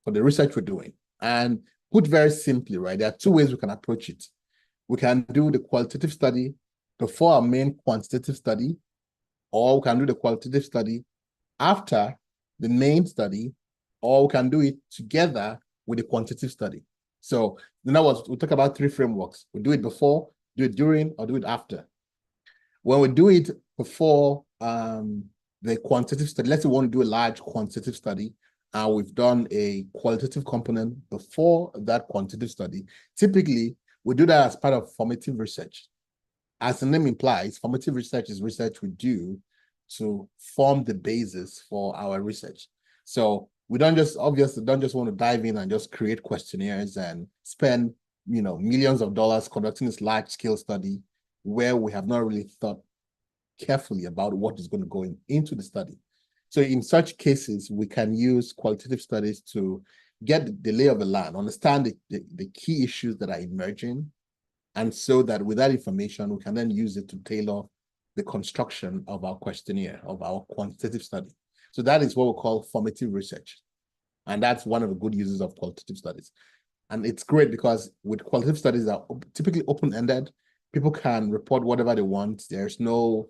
for the research we're doing. And put very simply, right, there are two ways we can approach it. We can do the qualitative study before our main quantitative study, or we can do the qualitative study after the main study, or we can do it together with the quantitative study. So in other words, we'll talk about three frameworks. We do it before, do it during, or do it after. When we do it before the quantitative study, let's say we want to do a large quantitative study, and we've done a qualitative component before that quantitative study. Typically, we do that as part of formative research. As the name implies, formative research is research we do to form the basis for our research. So we don't just want to dive in and just create questionnaires and spend, millions of dollars conducting this large scale study where we have not really thought carefully about what is going to go into the study. So in such cases, we can use qualitative studies to get the lay of the land, understand the key issues that are emerging, and so that with that information, we can then use it to tailor the construction of our questionnaire, of our quantitative study. So that is what we call formative research. And that's one of the good uses of qualitative studies. And it's great because with qualitative studies that are typically open-ended, people can report whatever they want. There's no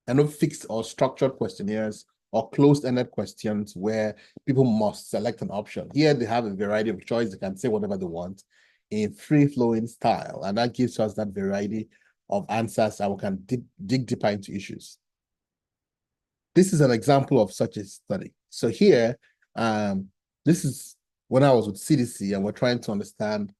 fixed or structured questionnaires or closed-ended questions where people must select an option. Here, they have a variety of choice. They can say whatever they want in free-flowing style. And that gives us that variety of answers, and we can dig deeper into issues. This is an example of such a study. So here, this is when I was with CDC, and we're trying to understand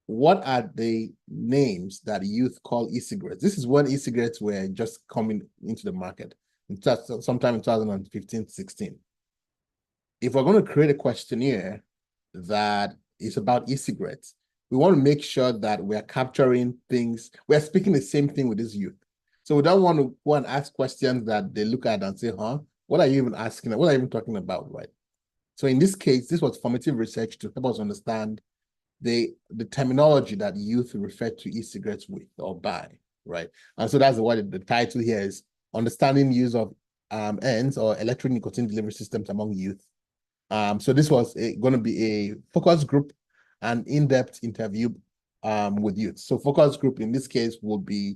what are the names that youth call e-cigarettes. This is when e-cigarettes were just coming into the market, sometime in 2015, 16. If we're going to create a questionnaire that is about e-cigarettes, we want to make sure that we're capturing things, we're speaking the same thing with this youth. So we don't want to go and ask questions that they look at and say, what are you even asking? What are you even talking about, right? So in this case, this was formative research to help us understand the terminology that youth refer to e-cigarettes with or by, right? And so that's what the title here is, Understanding Use of ENDS or Electronic Nicotine Delivery Systems Among Youth. So this was going to be a focus group and in-depth interview with youth. So focus group in this case will be,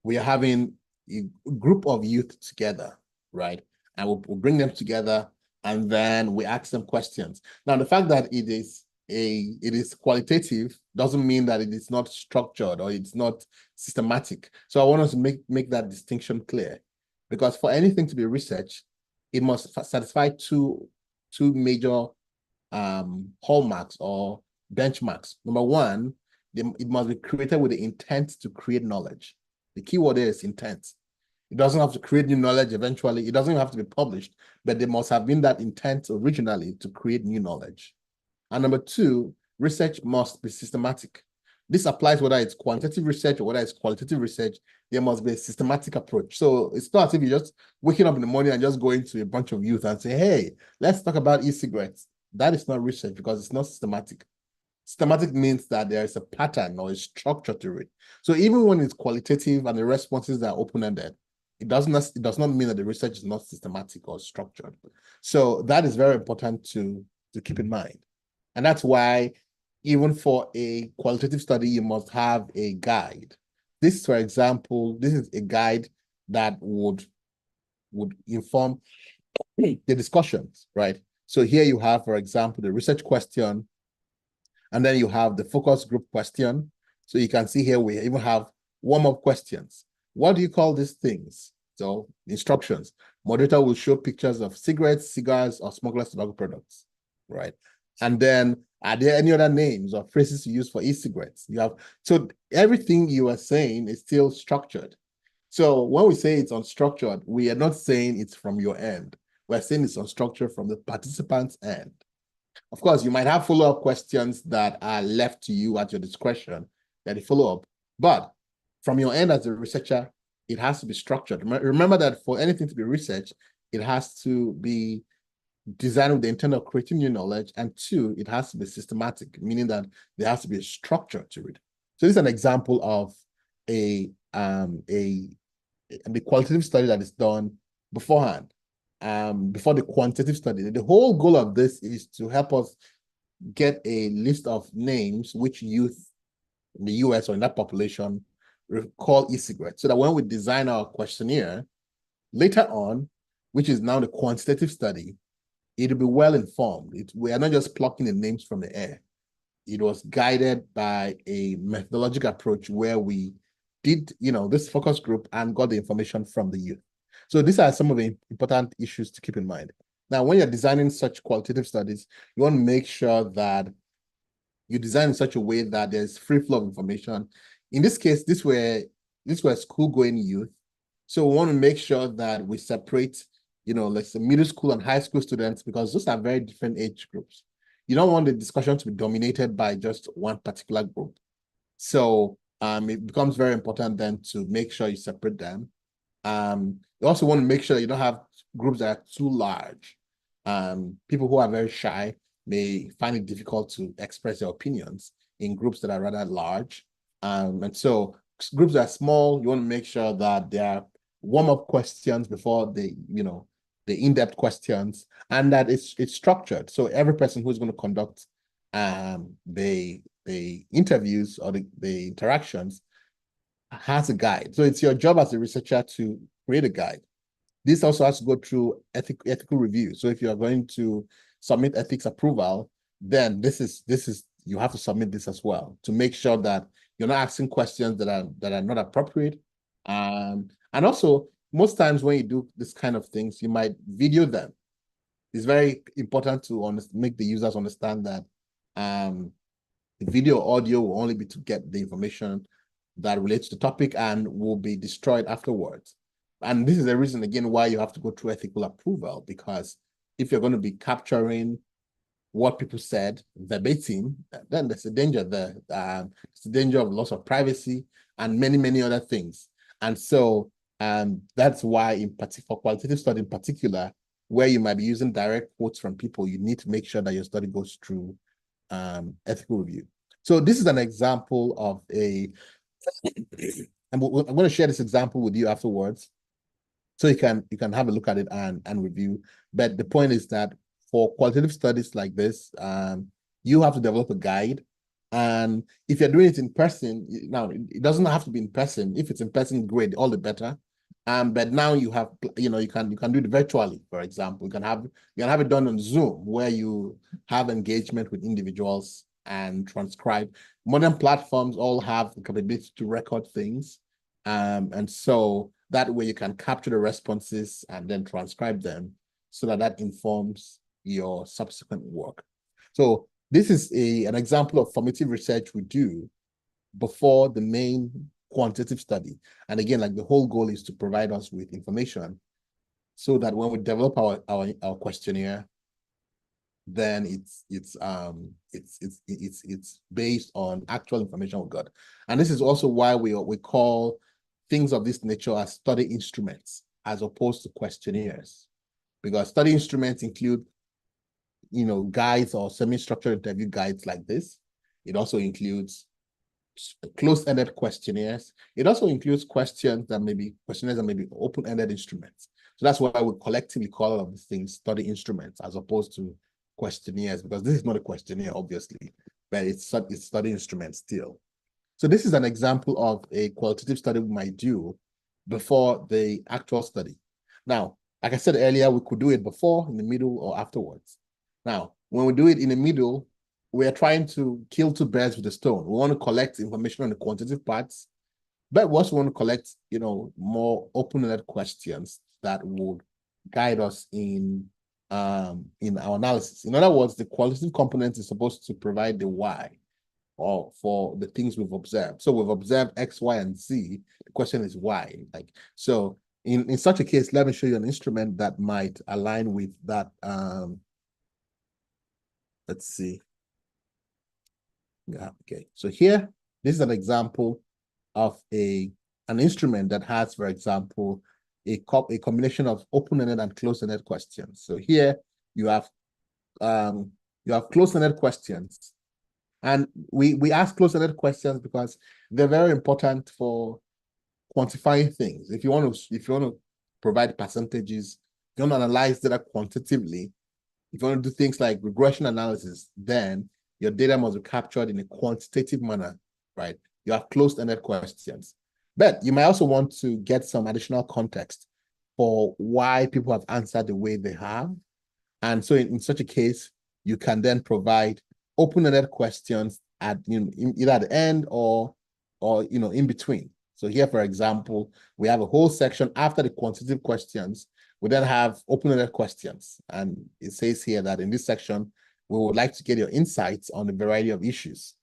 we are having a group of youth together, right? And we'll bring them together and then we ask them questions. Now, the fact that it is qualitative doesn't mean that it is not structured or it's not systematic. So I want us to make that distinction clear, because for anything to be researched, it must satisfy two major hallmarks or benchmarks. Number one, it must be created with the intent to create knowledge. The key word is intent. It doesn't have to create new knowledge eventually. It doesn't have to be published, but there must have been that intent originally to create new knowledge. And number two, research must be systematic. This applies whether it's quantitative research or whether it's qualitative research. There must be a systematic approach. So it's not as if you're just waking up in the morning and just going to a bunch of youth and say, hey, let's talk about e-cigarettes. That is not research because it's not systematic. Systematic means that there is a pattern or a structure to it. So even when it's qualitative and the responses are open-ended, it does not mean that the research is not systematic or structured. So that is very important to keep in mind. And that's why even for a qualitative study, you must have a guide. This, for example, this is a guide that would inform the discussions, right? So here you have, for example, the research question, and then you have the focus group question. So you can see here we even have warm-up questions. What do you call these things? So instructions. Moderator will show pictures of cigarettes, cigars, or smokeless tobacco products, right? And then are there any other names or phrases you use for e-cigarettes? So everything you are saying is still structured. So when we say it's unstructured, we are not saying it's from your end. We're saying it's unstructured from the participant's end. Of course, you might have follow-up questions that are left to you at your discretion that you follow up. But from your end as a researcher, it has to be structured. Remember that for anything to be researched, it has to be designed with the intent of creating new knowledge, and two, it has to be systematic, meaning that there has to be a structure to it. So this is an example of the qualitative study that is done beforehand. before the quantitative study. The whole goal of this is to help us get a list of names which youth in the US or in that population call e-cigarettes, so that when we design our questionnaire later on, which is now the quantitative study, it'll be well informed. We are not just plucking the names from the air. It was guided by a methodological approach where we did, this focus group and got the information from the youth. So these are some of the important issues to keep in mind. Now, when you're designing such qualitative studies, you want to make sure that you design in such a way that there's free flow of information. In this case, these were school-going youth. So we want to make sure that we separate, let's say middle school and high school students, because those are very different age groups. You don't want the discussion to be dominated by just one particular group. So it becomes very important then to make sure you separate them. You also want to make sure you don't have groups that are too large. People who are very shy may find it difficult to express their opinions in groups that are rather large. And so groups that are small, you want to make sure that there are warm-up questions before the in-depth questions, and that it's structured. So every person who's going to conduct the interviews or the interactions has a guide. So it's your job as a researcher to create a guide. This also has to go through ethical review. So if you are going to submit ethics approval, then this is you have to submit this as well to make sure that you're not asking questions that are not appropriate. And also, most times when you do this kind of things, you might video them. It's very important to make the users understand that the video audio will only be to get the information that relates to the topic and will be destroyed afterwards. And this is the reason, again, why you have to go through ethical approval, because if you're going to be capturing what people said verbatim, then there's a danger there. It's the danger of loss of privacy and many, many other things. And so that's why, for qualitative study in particular, where you might be using direct quotes from people, you need to make sure that your study goes through ethical review. So this is an example of I'm going to share this example with you afterwards, so you can have a look at it and review. But the point is that for qualitative studies like this, you have to develop a guide. And if you're doing it in person, now it doesn't have to be in person. If it's in person, great, all the better. But now you have, you can do it virtually. For example, you can have it done on Zoom, where you have engagement with individuals and transcribe. Modern platforms all have the capability to record things, and so that way you can capture the responses and then transcribe them, so that informs your subsequent work. So this is an example of formative research we do before the main quantitative study. And again, like, the whole goal is to provide us with information so that when we develop our questionnaire, then it's based on actual information we got. And this is also why we call things of this nature as study instruments as opposed to questionnaires, because study instruments include guides or semi-structured interview guides like this. It also includes closed-ended questionnaires. It also includes questionnaires that may be open-ended instruments. So that's why we collectively call all of these things study instruments as opposed to questionnaires, because this is not a questionnaire, obviously, but it's study instrument still. So this is an example of a qualitative study we might do before the actual study. Now, like I said earlier, we could do it before, in the middle, or afterwards. Now, when we do it in the middle, we are trying to kill two birds with a stone. We want to collect information on the quantitative parts, but we also want to collect, more open-ended questions that would guide us in our analysis. In other words, the qualitative component is supposed to provide the why, or for the things we've observed. So we've observed X, Y, and Z. The question is why. So in such a case, let me show you an instrument that might align with that. Let's see. Yeah, okay. So here, this is an example of an instrument that has, for example, a combination of open-ended and closed-ended questions. So here you have closed-ended questions. And we ask closed-ended questions because they're very important for quantifying things. If you want to provide percentages you want to analyze data quantitatively, if you want to do things like regression analysis, then your data must be captured in a quantitative manner, right? You have closed-ended questions. But you might also want to get some additional context for why people have answered the way they have. And so in such a case, you can then provide open-ended questions at either at the end or in between. So here, for example, we have a whole section after the quantitative questions. We then have open-ended questions. And it says here that in this section, we would like to get your insights on a variety of issues.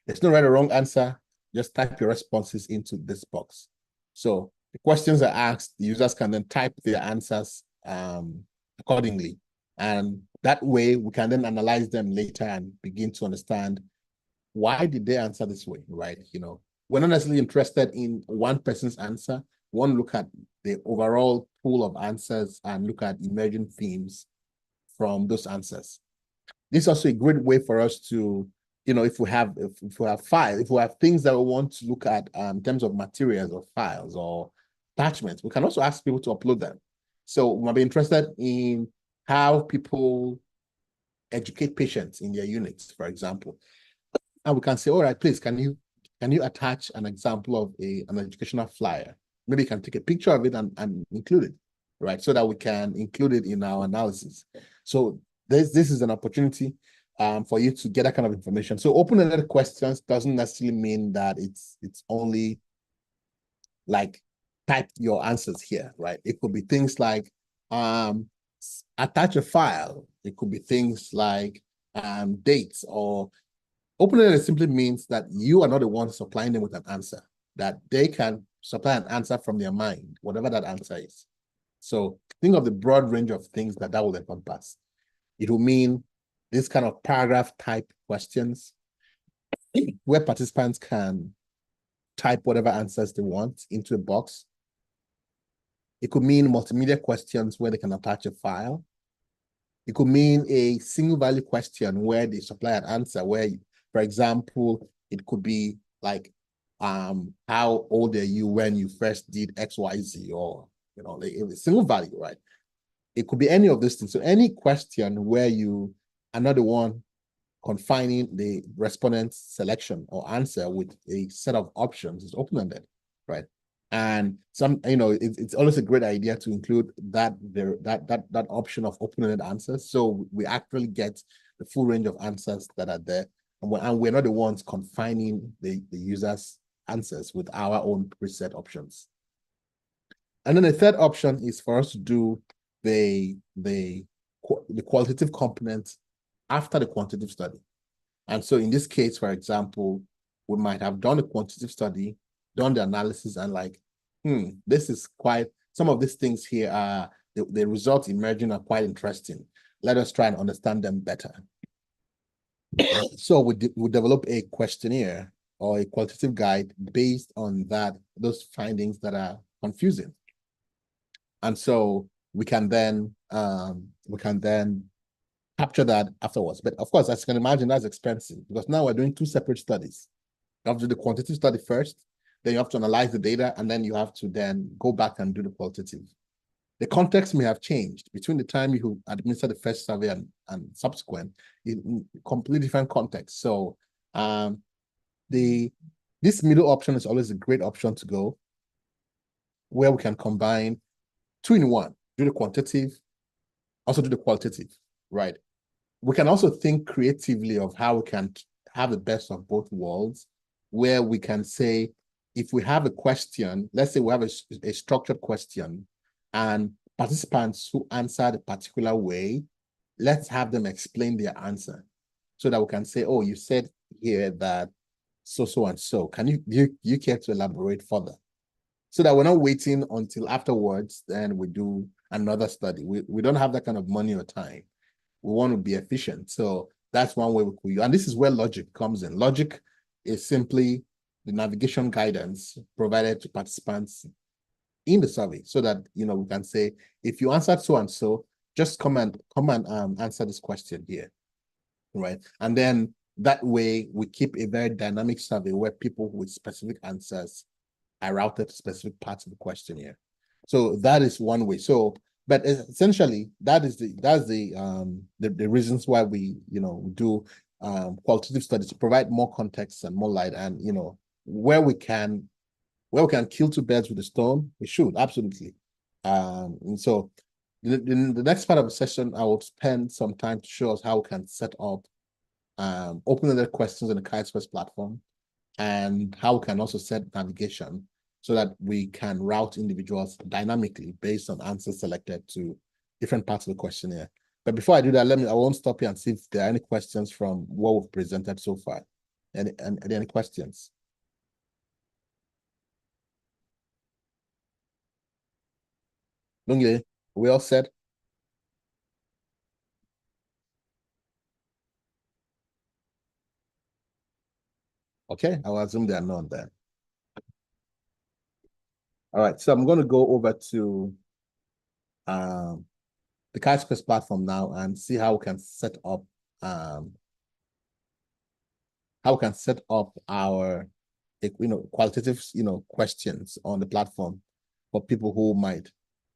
There's no right or wrong answer. Just type your responses into this box. So the questions are asked, the users can then type their answers accordingly. And that way, we can then analyze them later and begin to understand why did they answer this way, right? We're not necessarily interested in one person's answer. We want to look at the overall pool of answers and look at emerging themes from those answers. This is also a great way for us to, if we have things that we want to look at in terms of materials or files or attachments, we can also ask people to upload them. So we might be interested in how people educate patients in their units, for example. And we can say, all right, please, can you attach an example of an educational flyer? Maybe you can take a picture of it and include it, right? So that we can include it in our analysis. So this is an opportunity for you to get that kind of information. So open-ended questions doesn't necessarily mean that it's only like type your answers here, right? It could be things like attach a file. It could be things like dates, or open-ended simply means that you are not the one supplying them with an answer, that they can supply an answer from their mind, whatever that answer is. So think of the broad range of things that will encompass. It will mean this kind of paragraph type questions where participants can type whatever answers they want into a box. It could mean multimedia questions where they can attach a file. It could mean a single value question where they supply an answer where, for example, it could be like, how old are you when you first did XYZ, or, like a single value, right? It could be any of these things. So any question where you are not the one confining the respondent's selection or answer with a set of options is open-ended, right? And it's always a great idea to include that option of open-ended answers, so we actually get the full range of answers that are there, and we're not the ones confining the user's answers with our own preset options. And then the third option is for us to do the qualitative component after the quantitative study. And so in this case, for example, we might have done a quantitative study, done the analysis, and like, this is some of these things here are, the results emerging are quite interesting. Let us try and understand them better. So we develop a questionnaire or a qualitative guide based on those findings that are confusing. And so we can then capture that afterwards. But of course, as you can imagine, that's expensive because now we're doing two separate studies. You have to do the quantitative study first, then you have to analyze the data, and then you have to then go back and do the qualitative. The context may have changed between the time you administer the first survey and subsequent, in completely different context. So this middle option is always a great option to go, where we can combine 2-in-1, do the quantitative, also do the qualitative, right? We can also think creatively of how we can have the best of both worlds, where we can say, if we have a question, let's say we have a structured question, and participants who answered a particular way, let's have them explain their answer so that we can say, oh, you said here that so and so. Can you care to elaborate further? So that we're not waiting until afterwards, then we do another study. We don't have that kind of money or time. We want to be efficient. So that's one way we could use. And this is where logic comes in. Logic is simply the navigation guidance provided to participants in the survey, so that we can say, if you answered so and so, just come and answer this question here, right? And then that way we keep a very dynamic survey where people with specific answers are routed to specific parts of the questionnaire. So that is one way. So But essentially, that's the reasons why we do qualitative studies to provide more context and more light, and where we can kill two birds with a stone, we should absolutely. And so in the next part of the session, I will spend some time to show us how we can set up open-ended questions in the Chi-Squares platform, and how we can also set navigation so that we can route individuals dynamically based on answers selected to different parts of the questionnaire. But before I do that, I won't stop here and see if there are any questions from what we've presented so far. Any questions? Lungye, we all set? Okay, I'll assume there are none then. All right, so I'm going to go over to the Chi-Squares platform now and see how we can set up our qualitative questions on the platform for people who might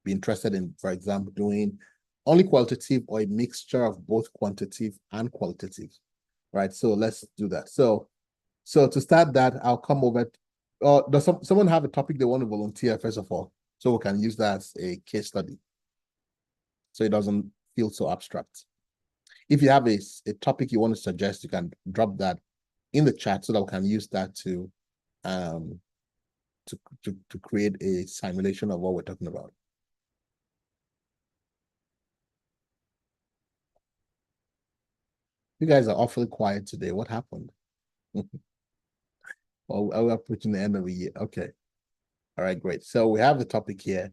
be interested in, for example, doing only qualitative or a mixture of both quantitative and qualitative. Right, so let's do that. So to start that, I'll come over. Does someone have a topic they want to volunteer first of all, so we can use that as a case study, so it doesn't feel so abstract? If you have a topic you want to suggest, you can drop that in the chat so that we can use that to create a simulation of what we're talking about. You guys are awfully quiet today. What happened? Well, we're approaching the end of the year. Okay. All right, great. So we have the topic here,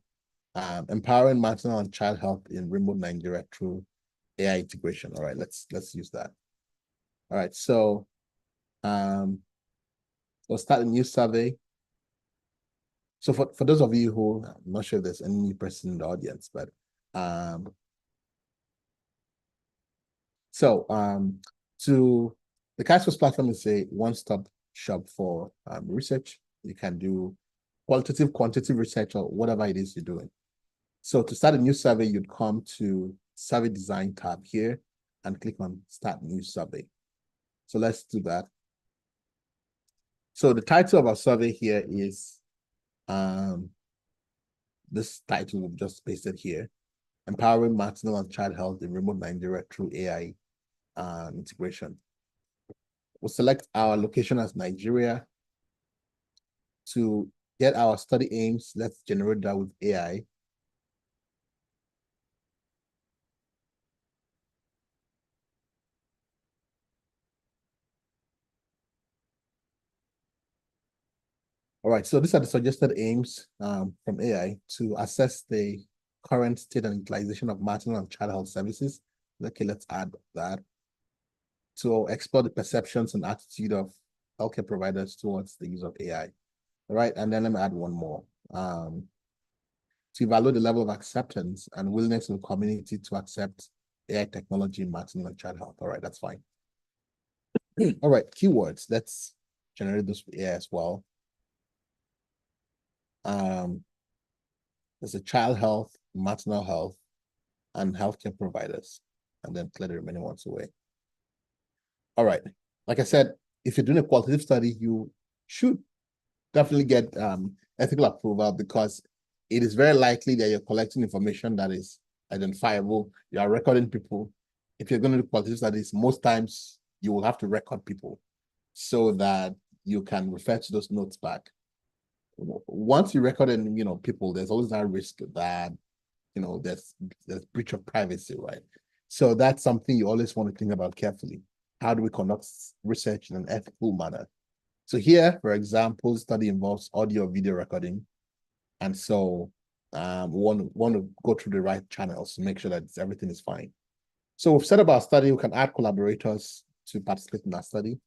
empowering maternal and child health in remote Nigeria through AI integration. All right, let's use that. All right, so we'll start a new survey. So for those of you who, I'm not sure if there's any new person in the audience, but to the Chi-Squares platform is a one-stop shop for research. You can do qualitative, quantitative research, or whatever it is you're doing. So to start a new survey, you'd come to Survey Design tab here and click on Start New Survey. So let's do that. So the title of our survey here is this title we've just pasted here: Empowering Maternal and Child Health in Remote Nigeria Through AI Integration. We'll select our location as Nigeria. To get our study aims, let's generate that with AI. All right, so these are the suggested aims from AI to assess the current state and utilization of maternal and child health services. Okay, let's add that. To explore the perceptions and attitude of healthcare providers towards the use of AI. All right, and then let me add one more. To evaluate the level of acceptance and willingness of the community to accept AI technology in maternal and child health. All right, that's fine. All right, keywords. Let's generate this with AI as well. There's a child health, maternal health, and healthcare providers, and then clear the remaining ones away. All right. Like I said, if you're doing a qualitative study, you should definitely get ethical approval, because it is very likely that you're collecting information that is identifiable. You are recording people. If you're going to do qualitative studies, most times you will have to record people so that you can refer to those notes back. Once you record people, there's always that risk that there's breach of privacy, right? So that's something you always want to think about carefully. How do we conduct research in an ethical manner? So here, for example, study involves audio or video recording. And so we want to go through the right channels to make sure that everything is fine. So we've set up our study. We can add collaborators to participate in our study.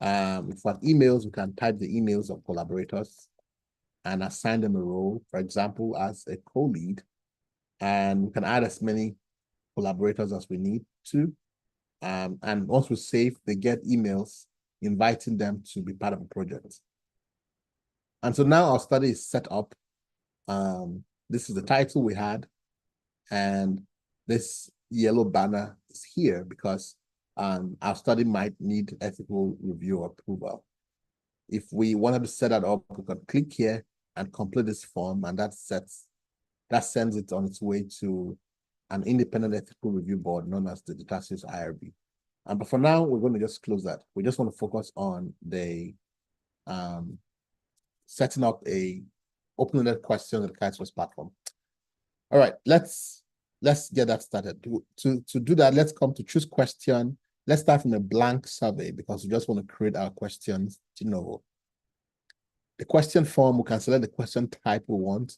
If we have emails, we can type the emails of collaborators and assign them a role, for example, as a co-lead. And we can add as many collaborators as we need to. And once we save, they get emails inviting them to be part of a project. And so now our study is set up. This is the title we had. And this yellow banner is here because our study might need ethical review or approval. If we wanted to set that up, we can click here and complete this form, and that sends it on its way to an independent ethical review board known as the DataSys IRB. But for now, we're going to just close that. We just want to focus on the setting up a open-ended question on the Chisquares platform. All right, let's get that started. To do that, let's come to choose question. Let's start from a blank survey because we just want to create our questions de novo. The question form, we can select the question type we want.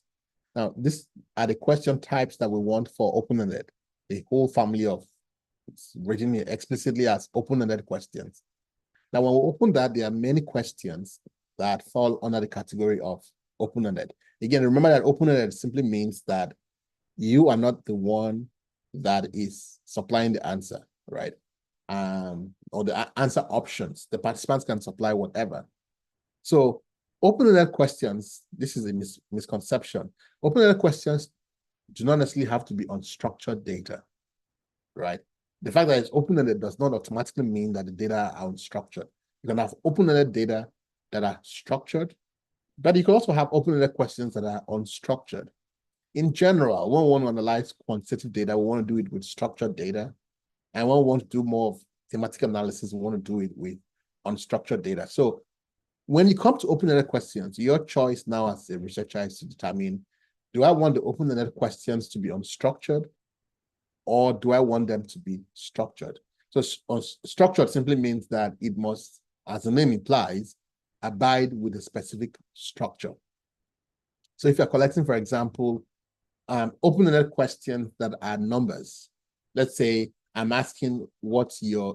Now, these are the question types that we want for open-ended. The whole family of written explicitly as open-ended questions. Now, when we open that, there are many questions that fall under the category of open-ended. Again, remember that open-ended simply means that you are not the one that is supplying the answer, right? Or the answer options. The participants can supply whatever. So open-ended questions, this is a misconception. Open-ended questions do not necessarily have to be unstructured data, right? The fact that it's open-ended does not automatically mean that the data are unstructured. You can have open-ended data that are structured, but you can also have open-ended questions that are unstructured. In general, when we want to analyze quantitative data, we want to do it with structured data. And when we want to do more of thematic analysis, we want to do it with unstructured data. So when you come to open-ended questions, your choice now as a researcher is to determine, do I want the open-ended questions to be unstructured, or do I want them to be structured? So structured simply means that it must, as the name implies, abide with a specific structure. So if you're collecting, for example, open-ended questions that are numbers, let's say I'm asking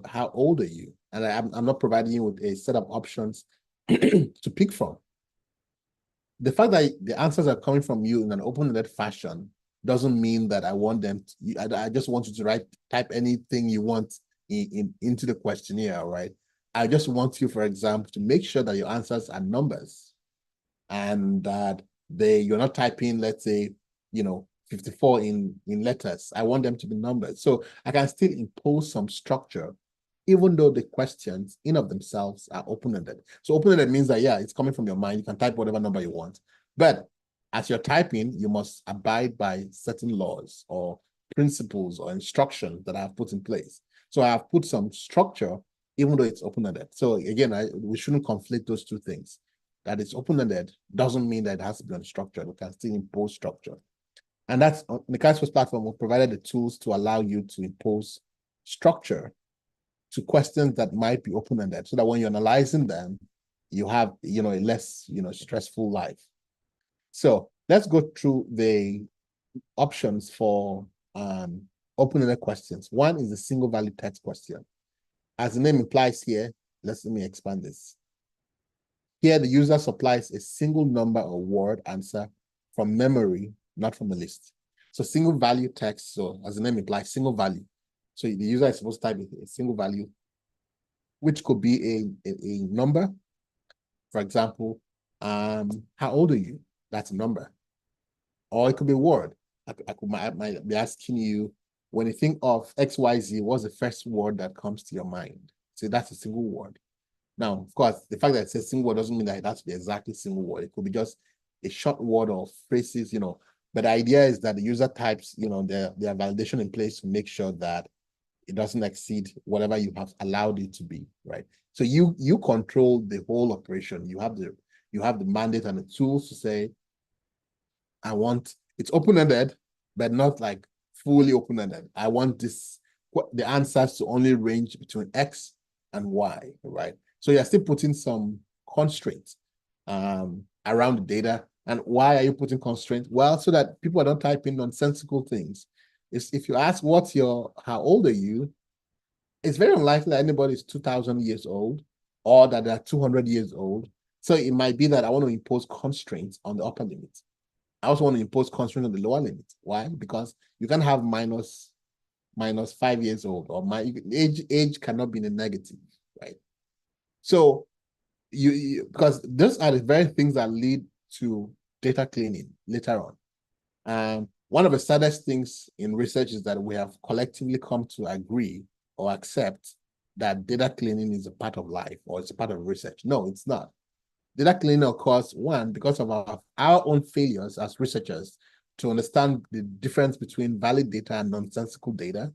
how old are you? And I'm not providing you with a set of options to pick from. The fact that the answers are coming from you in an open-ended fashion doesn't mean that I want them to, I just want you to type anything you want into the questionnaire, right? I just want you, for example, to make sure that your answers are numbers and that you're not typing, let's say, 54 in letters. I want them to be numbers. So I can still impose some structure, even though the questions in of themselves are open-ended. So open-ended means that, yeah, it's coming from your mind. You can type whatever number you want. But as you're typing, you must abide by certain laws or principles or instructions that I have put in place. So I have put some structure, even though it's open-ended. So again, we shouldn't conflict those two things. That it's open-ended doesn't mean that it has to be unstructured. We can still impose structure. And that's on the Chisquares platform. We provided the tools to allow you to impose structure to questions that might be open-ended, so that when you're analyzing them, you have a less stressful life. So let's go through the options for open-ended questions. One is a single value text question. As the name implies here, let me expand this. Here, the user supplies a single number or word answer from memory, not from a list. So single value text, so as the name implies, single value. So the user is supposed to type a single value, which could be a number. For example, how old are you? That's a number. Or it could be a word. I might be asking you, when you think of XYZ, what's the first word that comes to your mind? So that's a single word. Now, of course, the fact that it says single word doesn't mean that it has to be exactly single word. It could be just a short word or phrases, But the idea is that the user types, their validation in place to make sure that it doesn't exceed whatever you have allowed it to be, right? So you control the whole operation. You have the mandate and the tools to say, it's open-ended, but not like fully open-ended. I want the answers to only range between X and Y, right? So you're still putting some constraints around the data. And why are you putting constraints? Well, so that people don't type in nonsensical things. If you ask how old are you, it's very unlikely that anybody is 2,000 years old or that they're 200 years old. So it might be that I want to impose constraints on the upper limit. I also want to impose constraints on the lower limit. Why? Because you can have minus 5 years old, or age cannot be in the negative, right? So because those are the very things that lead to data cleaning later on. one of the saddest things in research is that we have collectively come to agree or accept that data cleaning is a part of life or it's a part of research. No, it's not. Data cleaning occurs, one, because of our own failures as researchers to understand the difference between valid data and nonsensical data.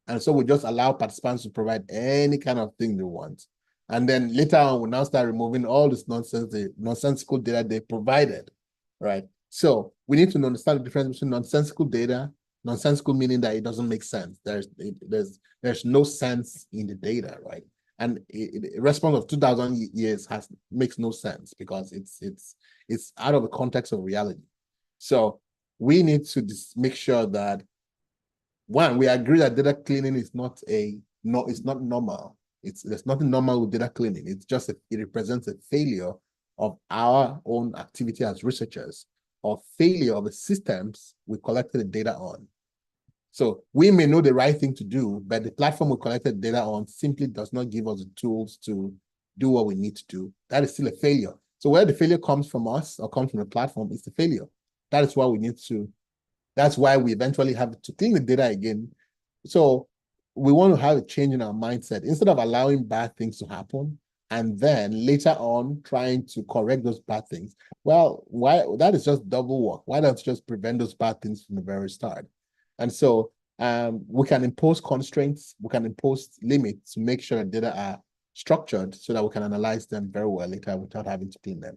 And so we just allow participants to provide any kind of thing they want. And then later on, we now start removing all this nonsensical data they provided, right? So we need to understand the difference between nonsensical data, nonsensical meaning that it doesn't make sense. There's no sense in the data, right? And a response of 2,000 years makes no sense because it's out of the context of reality. So we need to make sure that, one, we agree that data cleaning is it's not normal. There's nothing normal with data cleaning. It's just it represents a failure of our own activity as researchers, or failure of the systems we collected the data on. So we may know the right thing to do, but the platform we collected data on simply does not give us the tools to do what we need to do. That is still a failure. So whether the failure comes from us or comes from the platform, it's a failure. That is why we need to, that's why we eventually have to clean the data again. So we want to have a change in our mindset. Instead of allowing bad things to happen and then later on trying to correct those bad things, well, why? That is just double work. Why don't you just prevent those bad things from the very start? And so we can impose constraints, we can impose limits to make sure that data are structured so that we can analyze them very well later without having to clean them.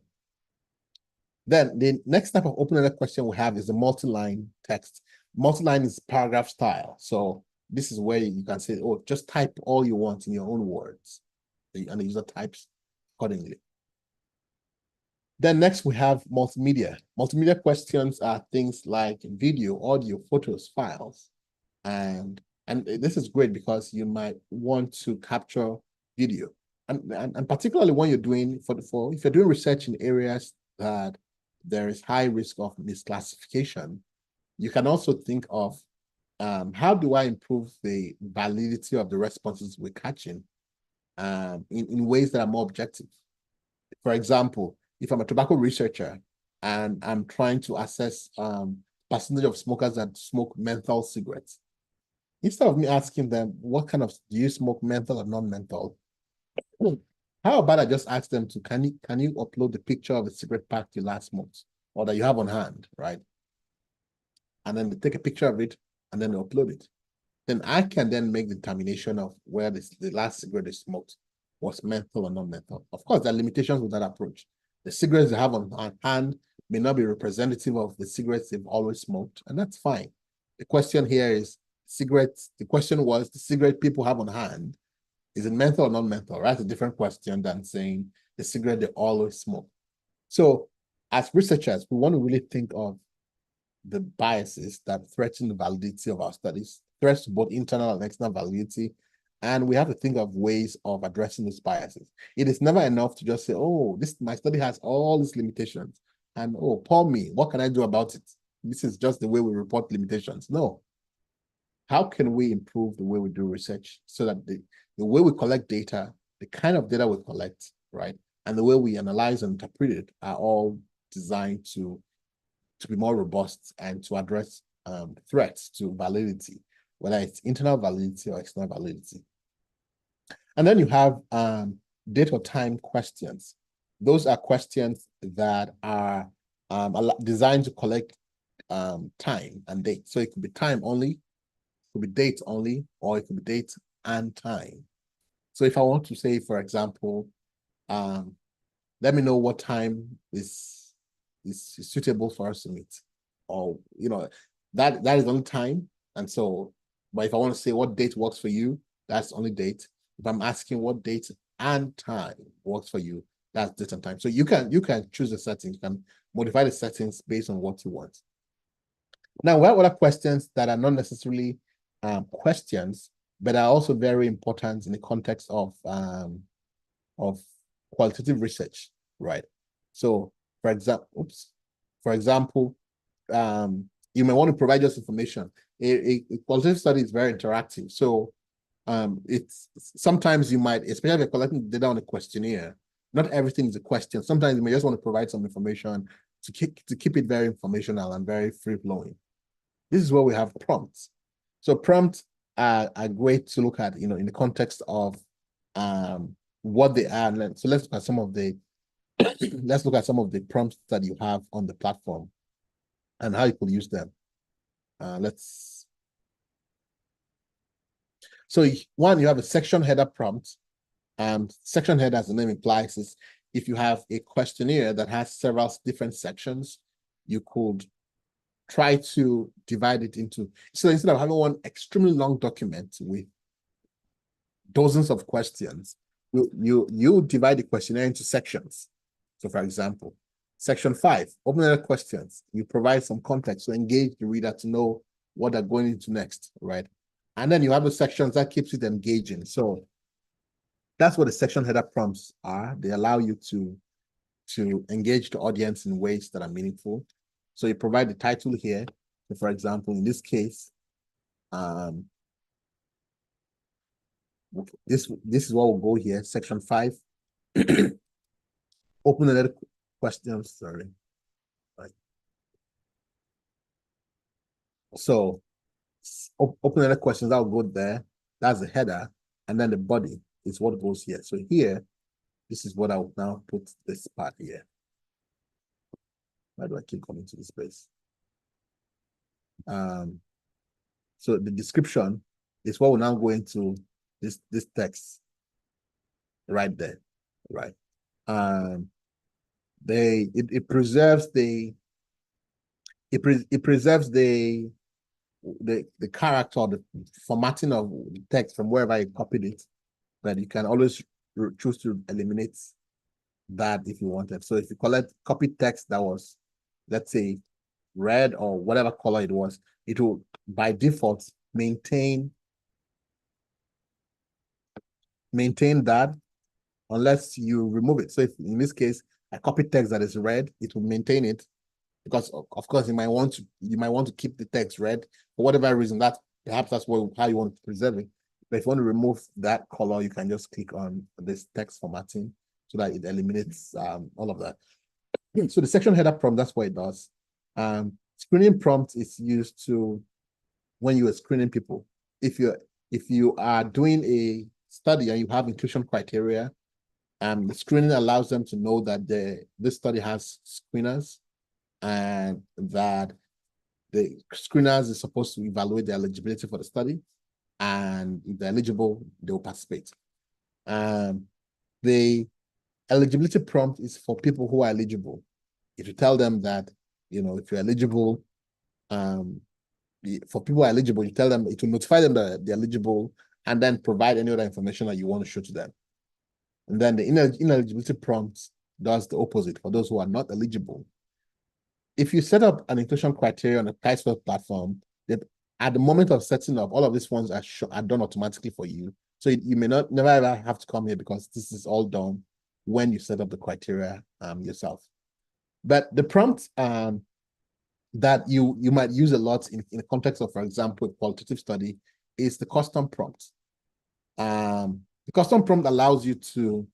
Then the next type of open-ended question we have is the multi-line text. Multi-line is paragraph style. So this is where you can say, oh, just type all you want in your own words. And the user types accordingly. Then next we have multimedia. Multimedia questions are things like video, audio, photos, files. And this is great because you might want to capture video. And particularly when you're doing, if you're doing research in areas that there is high risk of misclassification, you can also think of how do I improve the validity of the responses we're catching in ways that are more objective. For example, if I'm a tobacco researcher and I'm trying to assess percentage of smokers that smoke menthol cigarettes, instead of me asking them, what kind of, do you smoke menthol or non-menthol? How about I just ask them to, can you upload the picture of the cigarette pack you last smoked or that you have on hand, right? And then they take a picture of it and then they upload it. Then I can then make the determination of where the last cigarette they smoked was menthol or non-menthol. Of course, there are limitations with that approach. The cigarettes they have on hand may not be representative of the cigarettes they've always smoked, and that's fine. The question here is cigarettes. The question was the cigarette people have on hand, is it menthol or non-menthol? Right? That's a different question than saying the cigarette they always smoke. So as researchers, we want to really think of the biases that threaten the validity of our studies, threats to both internal and external validity. And we have to think of ways of addressing those biases. It is never enough to just say, oh, my study has all these limitations. And oh, poor me, what can I do about it? This is just the way we report limitations. No. How can we improve the way we do research so that the way we collect data, the kind of data we collect, right, and the way we analyze and interpret it are all designed to be more robust and to address threats to validity, whether it's internal validity or external validity. And then you have date or time questions. Those are questions that are designed to collect time and date. So it could be time only, it could be date only, or it could be date and time. So if I want to say, for example, let me know what time is suitable for us to meet, or that is only time. And so, but if I want to say what date works for you, that's only date. If I'm asking what date and time works for you, that's date and time. So you can choose the settings, you can modify the settings based on what you want. Now, we have other questions that are not necessarily questions, but are also very important in the context of qualitative research, right? So, for example, you may want to provide just information. A qualitative study is very interactive. So it's sometimes you might, especially if you're collecting data on a questionnaire, not everything is a question. Sometimes you may just want to provide some information to keep it very informational and very free-flowing. this is where we have prompts. So prompts are great to look at, in the context of what they are. So let's look at some of the let's look at some of the prompts that you have on the platform and how you could use them. So one, you have a section header prompt. Section header, as the name implies, is if you have a questionnaire that has several different sections, you could try to divide it into, so instead of having one extremely long document with dozens of questions, you divide the questionnaire into sections. So for example, section 5, open-ended questions. You provide some context to engage the reader to know what they're going into next, right? And then you have the sections that keeps it engaging. So that's what the section header prompts are. They allow you to engage the audience in ways that are meaningful. So you provide the title here. So for example, in this case, this is what will go here, section 5. Open-ended questions, sorry. Right. So open-ended questions, that will go there. That's the header. And then the body is what goes here. So here, this is what I will now put this part here. Why do I keep coming to this space? So the description is what will now go into this text right there, right? It preserves the character, the formatting of the text from wherever you copied it, but you can always choose to eliminate that if you wanted. So if you copy text that was, let's say, red or whatever color it was, it will by default maintain that unless you remove it. So if in this case I copy text that is red, it will maintain it, because of course you might want to keep the text red for whatever reason. That perhaps that's how you want to preserve it. But if you want to remove that color, you can just click on this text formatting so that it eliminates all of that. So the section header prompt, that's what it does. Screening prompt is used to when you are screening people. If you are doing a study and you have inclusion criteria, the screening allows them to know that this study has screeners, and that the screeners is supposed to evaluate the eligibility for the study, and if they're eligible, they will participate. The eligibility prompt is for people who are eligible. If you tell them that, if you're eligible, for people who are eligible, you tell them, it will notify them that they're eligible, and then provide any other information that you want to show to them. And then the ineligibility prompt does the opposite for those who are not eligible. If you set up an inclusion criteria on a Chisquares platform, that at the moment of setting up, all of these ones are done automatically for you. So you may never ever have to come here, because this is all done when you set up the criteria yourself. But the prompt that you might use a lot in the context of, for example, a qualitative study is the custom prompt. The custom prompt allows you to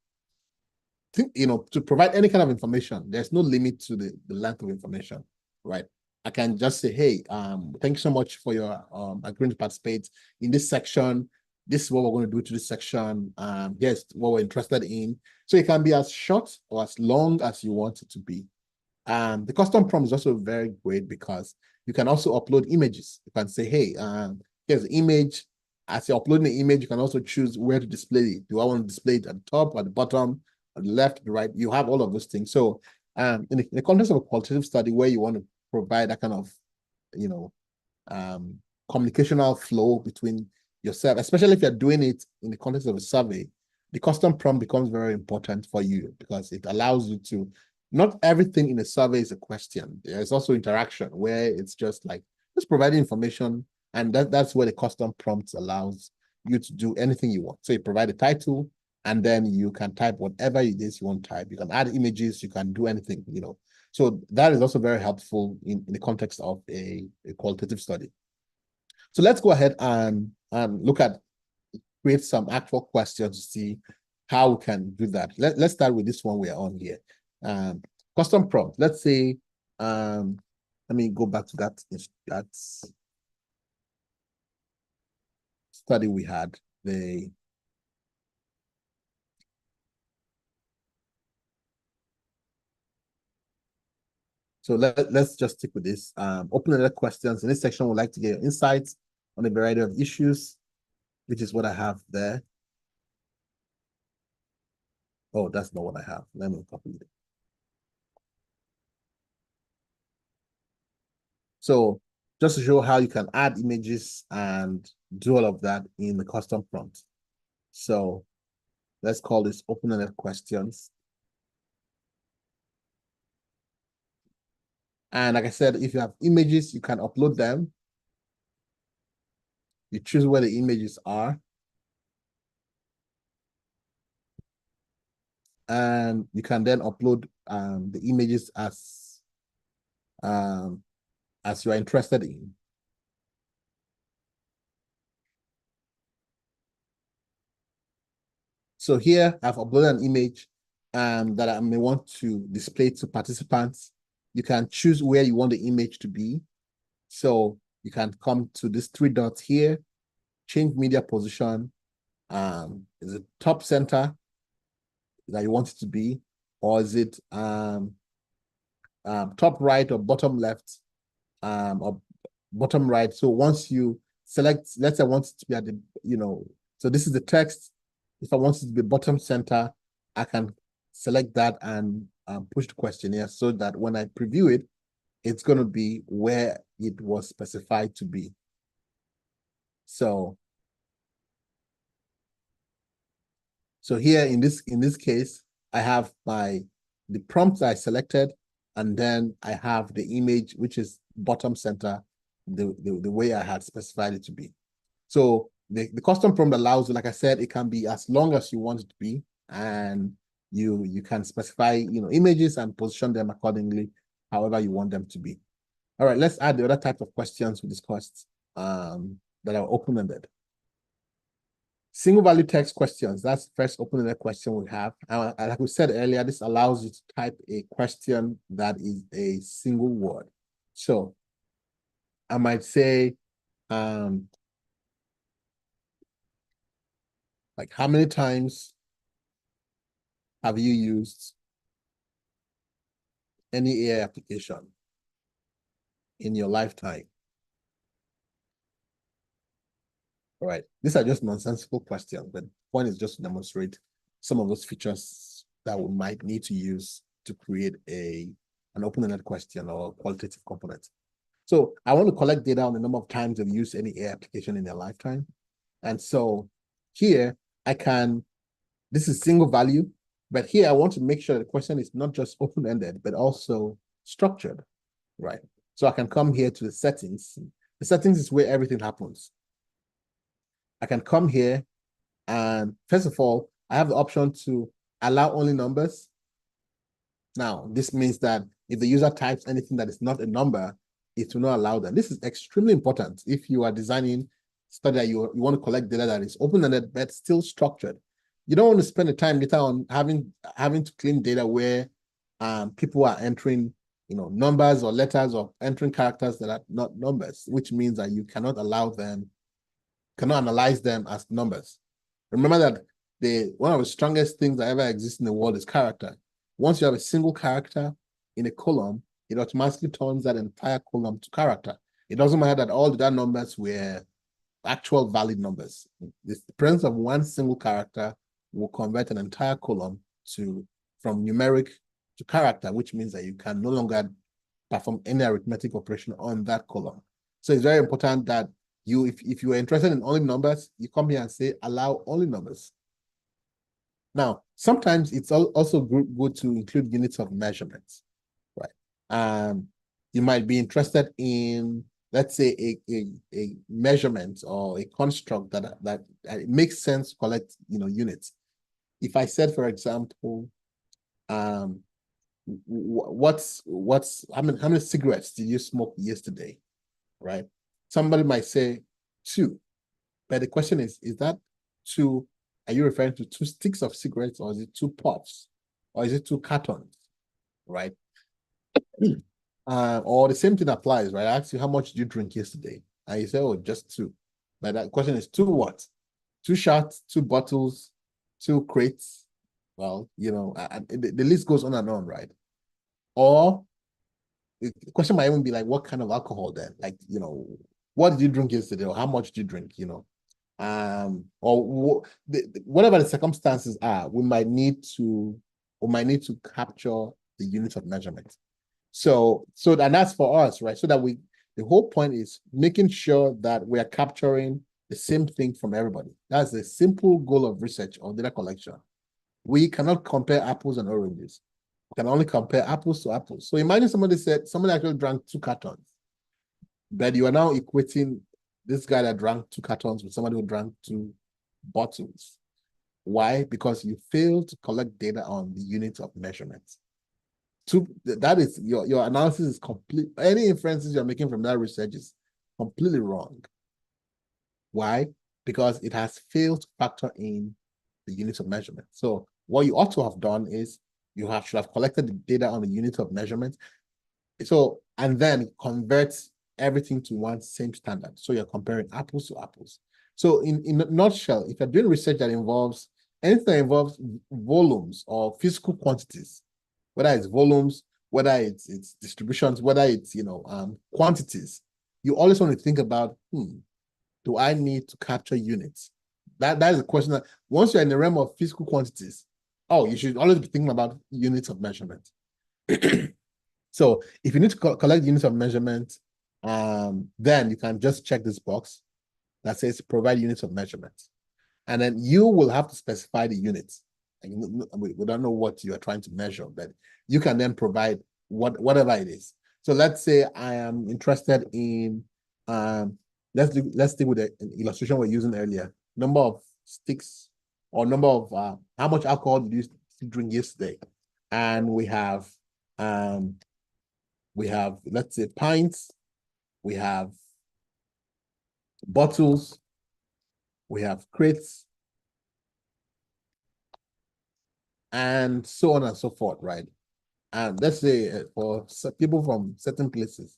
provide any kind of information. There's no limit to the length of information, right? I can just say, hey, thank you so much for your agreeing to participate in this section. This is what we're going to do to this section. Here's what we're interested in. So it can be as short or as long as you want it to be. The custom prompt is also very great because you can also upload images. You can say, hey, here's the image. As you're uploading the image, you can also choose where to display it. Do I want to display it at the top, at the bottom, at the left, the right? You have all of those things. So in the context of a qualitative study where you want to provide that kind of, communicational flow between yourself, especially if you're doing it in the context of a survey, the custom prompt becomes very important for you, because it allows you to, not everything in a survey is a question. There's also interaction where it's just providing information, and that's where the custom prompts allows you to do anything you want. So you provide a title, and then you can type whatever it is you want to type. You can add images, you can do anything, So that is also very helpful in the context of a qualitative study. So let's go ahead and look at, create some actual questions to see how we can do that. Let's start with this one we are on here. Custom prompt. Let's say, let me go back to that study we had, so let's just stick with this. Open-ended questions. In this section, we'd like to get insights on a variety of issues, which is what I have there. Oh, that's not what I have. Let me copy it. So just to show how you can add images and do all of that in the custom prompt. So let's call this open-ended questions. And like I said, if you have images, you can upload them. You choose where the images are. And you can then upload the images as you are interested in. So here I've uploaded an image that I may want to display to participants. You can choose where you want the image to be. So you can come to these three dots here, change media position. Is it top center that you want it to be, or is it top right or bottom left, or bottom right? So once you select, let's say I want it to be at the, so this is the text. If I want it to be bottom center, I can select that and push the questionnaire so that when I preview it, it's going to be where it was specified to be. So here in this case, I have the prompts I selected, and then I have the image, which is bottom center, the way I had specified it to be. So the custom prompt allows, like I said, it can be as long as you want it to be, and you can specify images and position them accordingly, however you want them to be. All right, let's add the other type of questions we discussed that are open-ended. Single value text questions. That's the first open-ended question we have. Like we said earlier, this allows you to type a question that is a single word. So I might say, like, how many times have you used any AI application in your lifetime? All right. These are just nonsensical questions, but the point is just to demonstrate some of those features that we might need to use to create an open-ended question or qualitative component. So I want to collect data on the number of times you've used any AI application in your lifetime. And so here this is single value, but here I want to make sure the question is not just open-ended, but also structured, right? So I can come here to the settings. The settings is where everything happens. I can come here, and first of all, I have the option to allow only numbers. Now, this means that if the user types anything that is not a number, it will not allow them. This is extremely important if you are designing study that you want to collect data that is open-ended but still structured. You don't want to spend the time later on having to clean data where people are entering numbers or letters, or entering characters that are not numbers, which means that you cannot analyze them as numbers. Remember that one of the strongest things that ever exists in the world is character. Once you have a single character in a column, it automatically turns that entire column to character. It doesn't matter that all the numbers were actual valid numbers. The presence of one single character will convert an entire column from numeric to character, which means that you can no longer perform any arithmetic operation on that column. So it's very important that if you are interested in only numbers, you come here and say allow only numbers. Now, sometimes it's also good to include units of measurements, right? You might be interested in, let's say, a measurement or a construct that it makes sense to collect units. If I said, for example, how many cigarettes did you smoke yesterday, right? Somebody might say 2, but the question is that 2? Are you referring to 2 sticks of cigarettes, or is it 2 puffs, or is it 2 cartons, right? Or the same thing applies, right? I ask you, how much did you drink yesterday? And you say, oh, just 2. But that question is 2 what? 2 shots, 2 bottles, 2 crates. Well, you know, the list goes on and on, right? Or the question might even be like, what kind of alcohol then? Like, you know, what did you drink yesterday, or how much did you drink, you know? Or whatever the circumstances are, we might need to capture the unit of measurement. So and that's for us, right? So that the whole point is making sure that we are capturing the same thing from everybody. That's the simple goal of research or data collection. We cannot compare apples and oranges. We can only compare apples to apples. So imagine somebody actually drank 2 cartons, but you are now equating this guy that drank 2 cartons with somebody who drank 2 bottles. Why? Because you failed to collect data on the unit of measurement. That is your analysis is complete. Any inferences you're making from that research is completely wrong. Why? Because it has failed to factor in the units of measurement. So what you ought to have done is should have collected the data on the unit of measurement. So, and then convert everything to one same standard. So you're comparing apples to apples. So in a nutshell, if you're doing research that involves anything that involves volumes or physical quantities, whether it's volumes, whether it's distributions, whether it's, you know, quantities, you always want to think about, do I need to capture units? That is a question that once you're in the realm of physical quantities, you should always be thinking about units of measurement. So if you need to collect units of measurement, then you can just check this box that says provide units of measurement. And then you will have to specify the units. And we don't know what you are trying to measure, but you can then provide whatever it is. So let's say I am interested in, let's stick with the illustration we're using earlier. Number of sticks, or number of how much alcohol did you drink yesterday? And we have let's say pints, we have bottles, we have crates, and so on and so forth, right? And let's say for people from certain places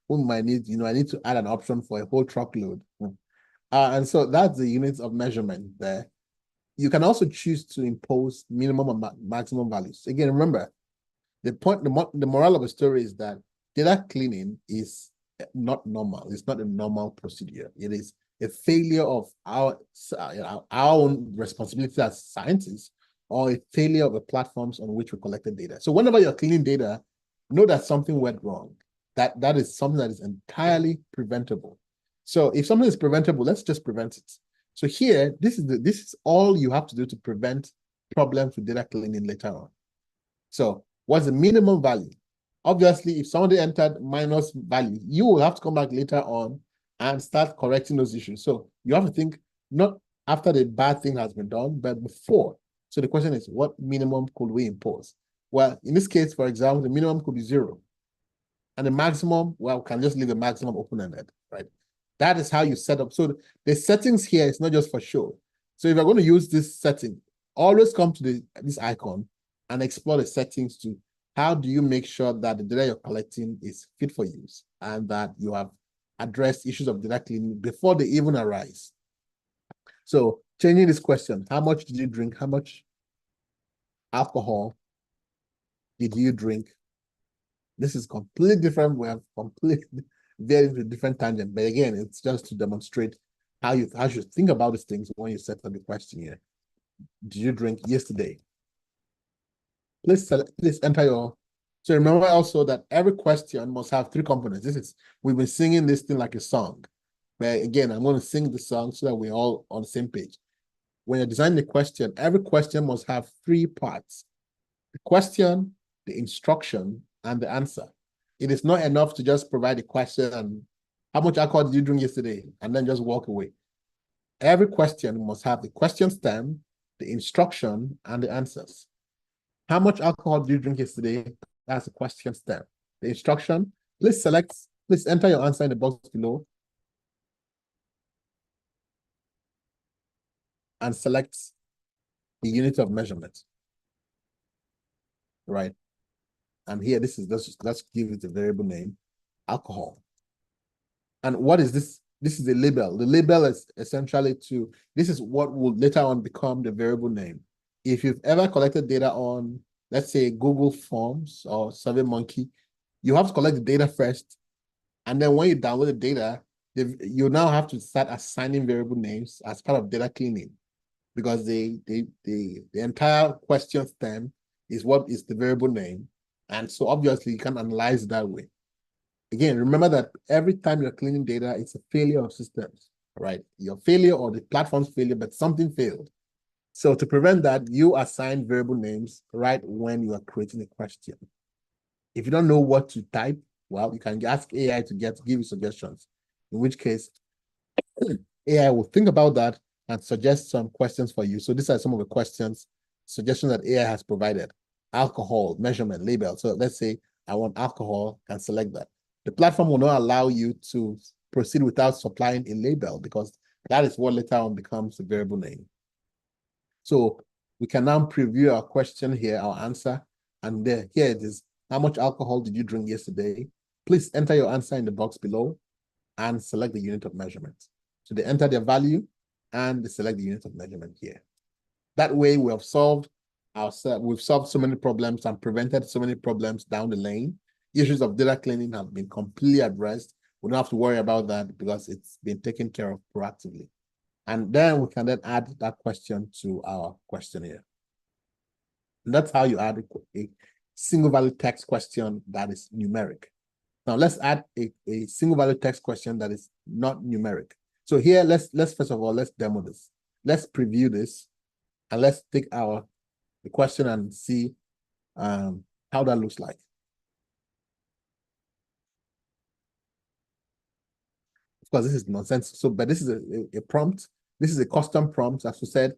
who might need, I need to add an option for a whole truckload. And so that's the units of measurement there. You can also choose to impose minimum and maximum values. Again, remember, the moral of the story is that data cleaning is not normal. It's not a normal procedure. It is a failure of our own responsibility as scientists, or a failure of the platforms on which we collected data. So whenever you're cleaning data, know that something went wrong. That is something that is entirely preventable. So if something is preventable, let's just prevent it. So here, this is all you have to do to prevent problems with data cleaning later on. So what's the minimum value? Obviously, if somebody entered minus value, you will have to come back later on and start correcting those issues. So you have to think not after the bad thing has been done, but before. So the question is, what minimum could we impose? Well, in this case, for example, the minimum could be 0. And the maximum, well, we can just leave the maximum open-ended, right? That is how you set up. So the settings here is not just for show. So if you're going to use this setting, always come to this icon and explore the settings to how do you make sure that the data you're collecting is fit for use and that you have addressed issues of data cleaning before they even arise. So changing this question, how much did you drink? How much alcohol did you drink? This is completely different. We have completely very different tangent. But again, it's just to demonstrate how you should think about these things when you set up the question here. Did you drink yesterday? Please enter your. So remember also that every question must have 3 components. We've been singing this thing like a song. But again, I'm going to sing the song so that we're all on the same page. When you're designing the question, every question must have 3 parts: the question, the instruction, and the answer. It is not enough to just provide a question and how much alcohol did you drink yesterday, and then just walk away. Every question must have the question stem, the instruction, and the answers. How much alcohol did you drink yesterday? That's the question stem. The instruction, please enter your answer in the box below and select the unit of measurement. Right. And here, let's give it a variable name, alcohol. And what is this this is a label. The label is essentially this is what will later on become the variable name. If you've ever collected data on, let's say, Google Forms or SurveyMonkey, you have to collect the data first. And then when you download the data, you now have to start assigning variable names as part of data cleaning, because the entire question stem is what is the variable name. And so obviously you can analyze it that way. Again, remember that every time you're cleaning data, it's a failure of systems, right? Your failure or the platform's failure, but something failed. So to prevent that, you assign variable names right when you are creating a question. If you don't know what to type, well, you can ask AI to give you suggestions, in which case AI will think about that and suggest some questions for you. So these are some of the suggestions that AI has provided. Alcohol, measurement, label. So let's say I want alcohol, and select that. The platform will not allow you to proceed without supplying a label, because that is what later on becomes a variable name. So we can now preview our question here, our answer, and here it is. How much alcohol did you drink yesterday? Please enter your answer in the box below and select the unit of measurement. So they enter their value and they select the unit of measurement here. That way we've solved so many problems and prevented so many problems down the lane. Issues of data cleaning have been completely addressed. We don't have to worry about that because it's been taken care of proactively. And then we can then add that question to our questionnaire. And that's how you add a single value text question that is numeric. Now let's add a single value text question that is not numeric. So here, let's first of all, let's demo this. Let's preview this and let's take the question and see how that looks like. Of course, this is nonsense. So, but this is a prompt. This is a custom prompt. As we said,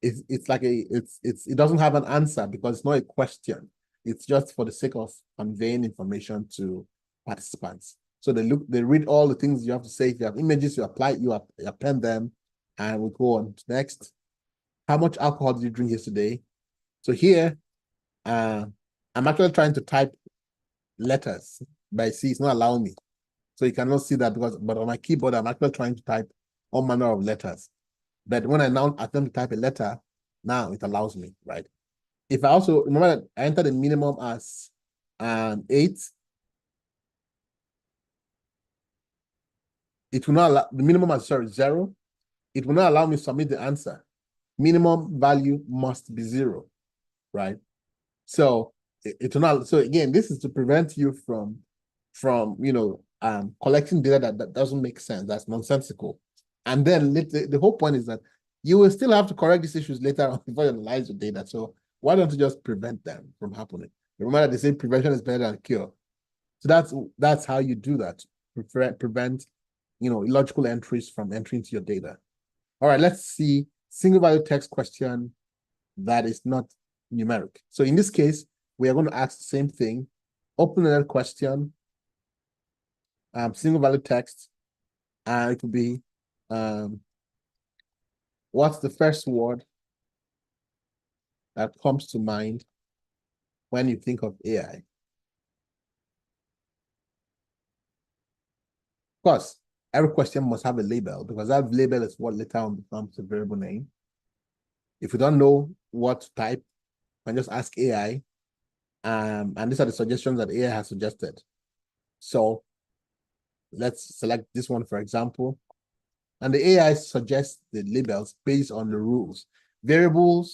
it's like it doesn't have an answer because it's not a question. It's just for the sake of conveying information to participants. So they read all the things you have to say. If you have images, you append them, and we go on to next. How much alcohol did you drink yesterday? So here, I'm actually trying to type letters, but see, it's not allowing me. So you cannot see that but on my keyboard, I'm actually trying to type all manner of letters. But when I now attempt to type a letter, now it allows me, right? If I also remember that I entered the minimum as 8, it will not allow the minimum as 0. It will not allow me to submit the answer. Minimum value must be 0, right? So it will not. So again, this is to prevent you from collecting data that doesn't make sense, that's nonsensical. And then the whole point is that you will still have to correct these issues later on before you analyze your data. So why don't you just prevent them from happening? Remember that they say prevention is better than cure. So that's how you do that. Prevent illogical entries from entering into your data. All right, let's see single value text question that is not numeric. So in this case, we are going to ask the same thing. Open-ended question, single value text, and it will be what's the first word that comes to mind when you think of AI? Of course, every question must have a label, because that label is what later on becomes a variable name. If you don't know what to type, you can just ask AI. And these are the suggestions that AI has suggested. So let's select this one, for example. And the AI suggests the labels based on the rules. Variable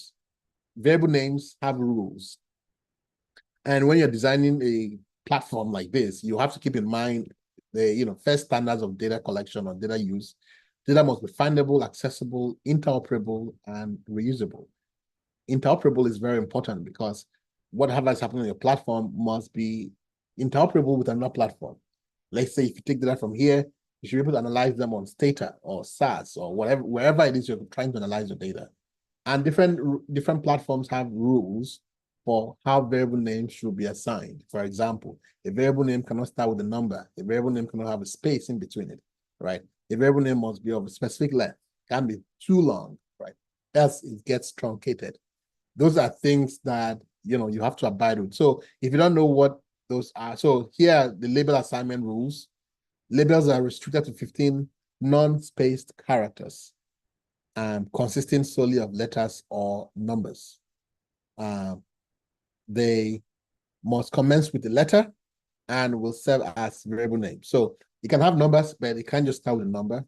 names have rules. And when you're designing a platform like this, you have to keep in mind the first standards of data collection or data use. Data must be findable, accessible, interoperable, and reusable. Interoperable is very important because whatever is happening on your platform must be interoperable with another platform. Let's say if you take data from here, you should be able to analyze them on Stata or SAS or wherever it is you're trying to analyze your data. And different platforms have rules for how variable names should be assigned. For example, a variable name cannot start with a number. A variable name cannot have a space in between it, right? A variable name must be of a specific length. It can't be too long, right? Else it gets truncated. Those are things that you have to abide with. So if you don't know what those are, so here are the label assignment rules. Labels are restricted to 15 non-spaced characters consisting solely of letters or numbers. They must commence with the letter and will serve as variable name. So you can have numbers, but it can't just start with a number.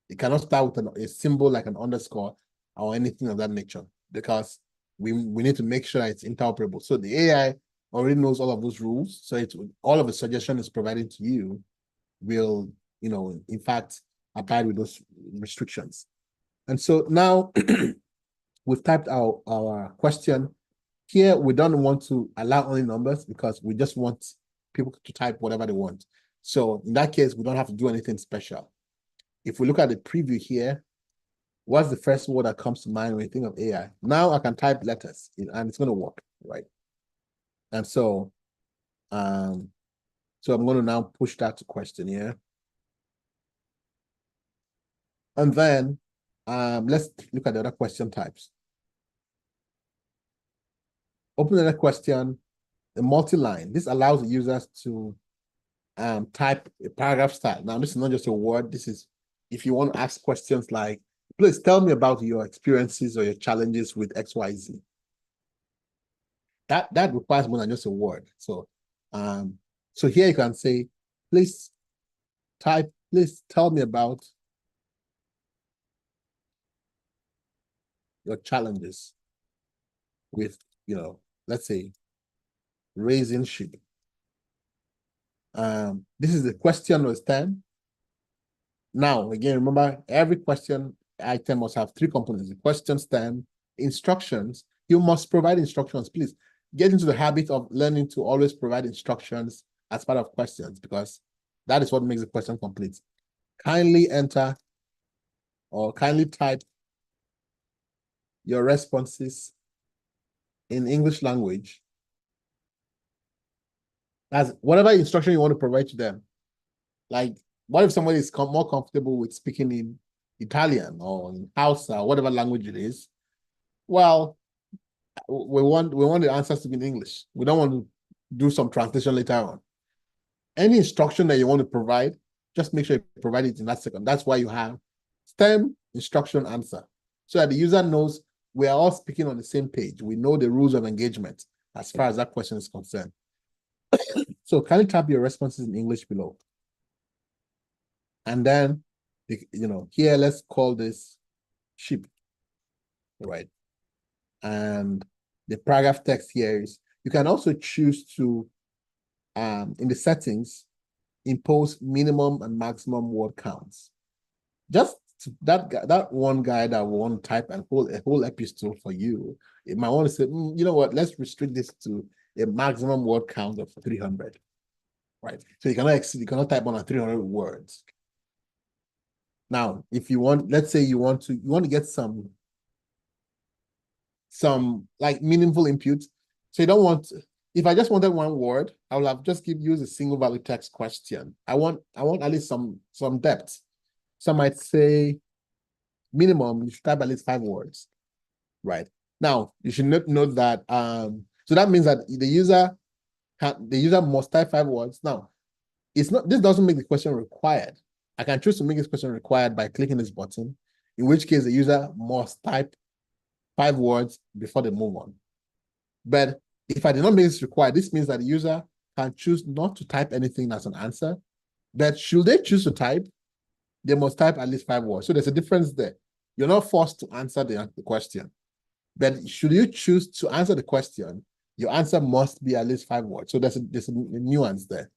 It cannot start with a symbol like an underscore or anything of that nature, because we need to make sure it's interoperable. So the AI already knows all of those rules. So it's all of the suggestion is provided to you will, in fact, abide with those restrictions. And so now we've typed our question. Here, we don't want to allow only numbers because we just want people to type whatever they want. So in that case, we don't have to do anything special. If we look at the preview here, what's the first word that comes to mind when you think of AI? Now I can type letters and it's going to work, right? And so, I'm going to now push that to question here. And then let's look at the other question types. Open another question, the multi-line. This allows the users to type a paragraph style. Now, this is not just a word. This is if you want to ask questions like, please tell me about your experiences or your challenges with XYZ. That requires more than just a word. So, so here you can say, please tell me about your challenges with, let's say, raising sheep. This is the question or stem. Now, again, remember, every question item must have three components: the question stem, instructions. You must provide instructions. Please get into the habit of learning to always provide instructions as part of questions, because that is what makes the question complete. Kindly enter or kindly type your responses in English language. As whatever instruction you want to provide to them. Like, what if somebody is more comfortable with speaking in Italian or in Hausa, whatever language it is? Well, we want the answers to be in English. We don't want to do some translation later on. Any instruction that you want to provide, just make sure you provide it in that second. That's why you have STEM, instruction, answer, so that the user knows we are all speaking on the same page. We know the rules of engagement as far as that question is concerned. So can you type your responses in English below? And then, here, let's call this sheep, right? And the paragraph text here is, you can also choose to, in the settings, impose minimum and maximum word counts. Just that one guy that will want to type a whole epistle for you, it might want to say, you know what, let's restrict this to a maximum word count of 300, right? So you cannot type more than 300 words. Now, if you want, let's say you want to get some like meaningful input. So you don't want, if I just wanted one word, I will have just use a single value text question. I want at least some depth. Some might say minimum, you should type at least 5 words, right? Now, you should note that, so that means that the user must type 5 words. Now, this doesn't make the question required. I can choose to make this question required by clicking this button, in which case the user must type 5 words before they move on. But if I did not make this required, this means that the user can choose not to type anything as an answer. But should they choose to type, they must type at least 5 words. So there's a difference there. You're not forced to answer the question. But should you choose to answer the question, your answer must be at least 5 words. So there's a nuance there.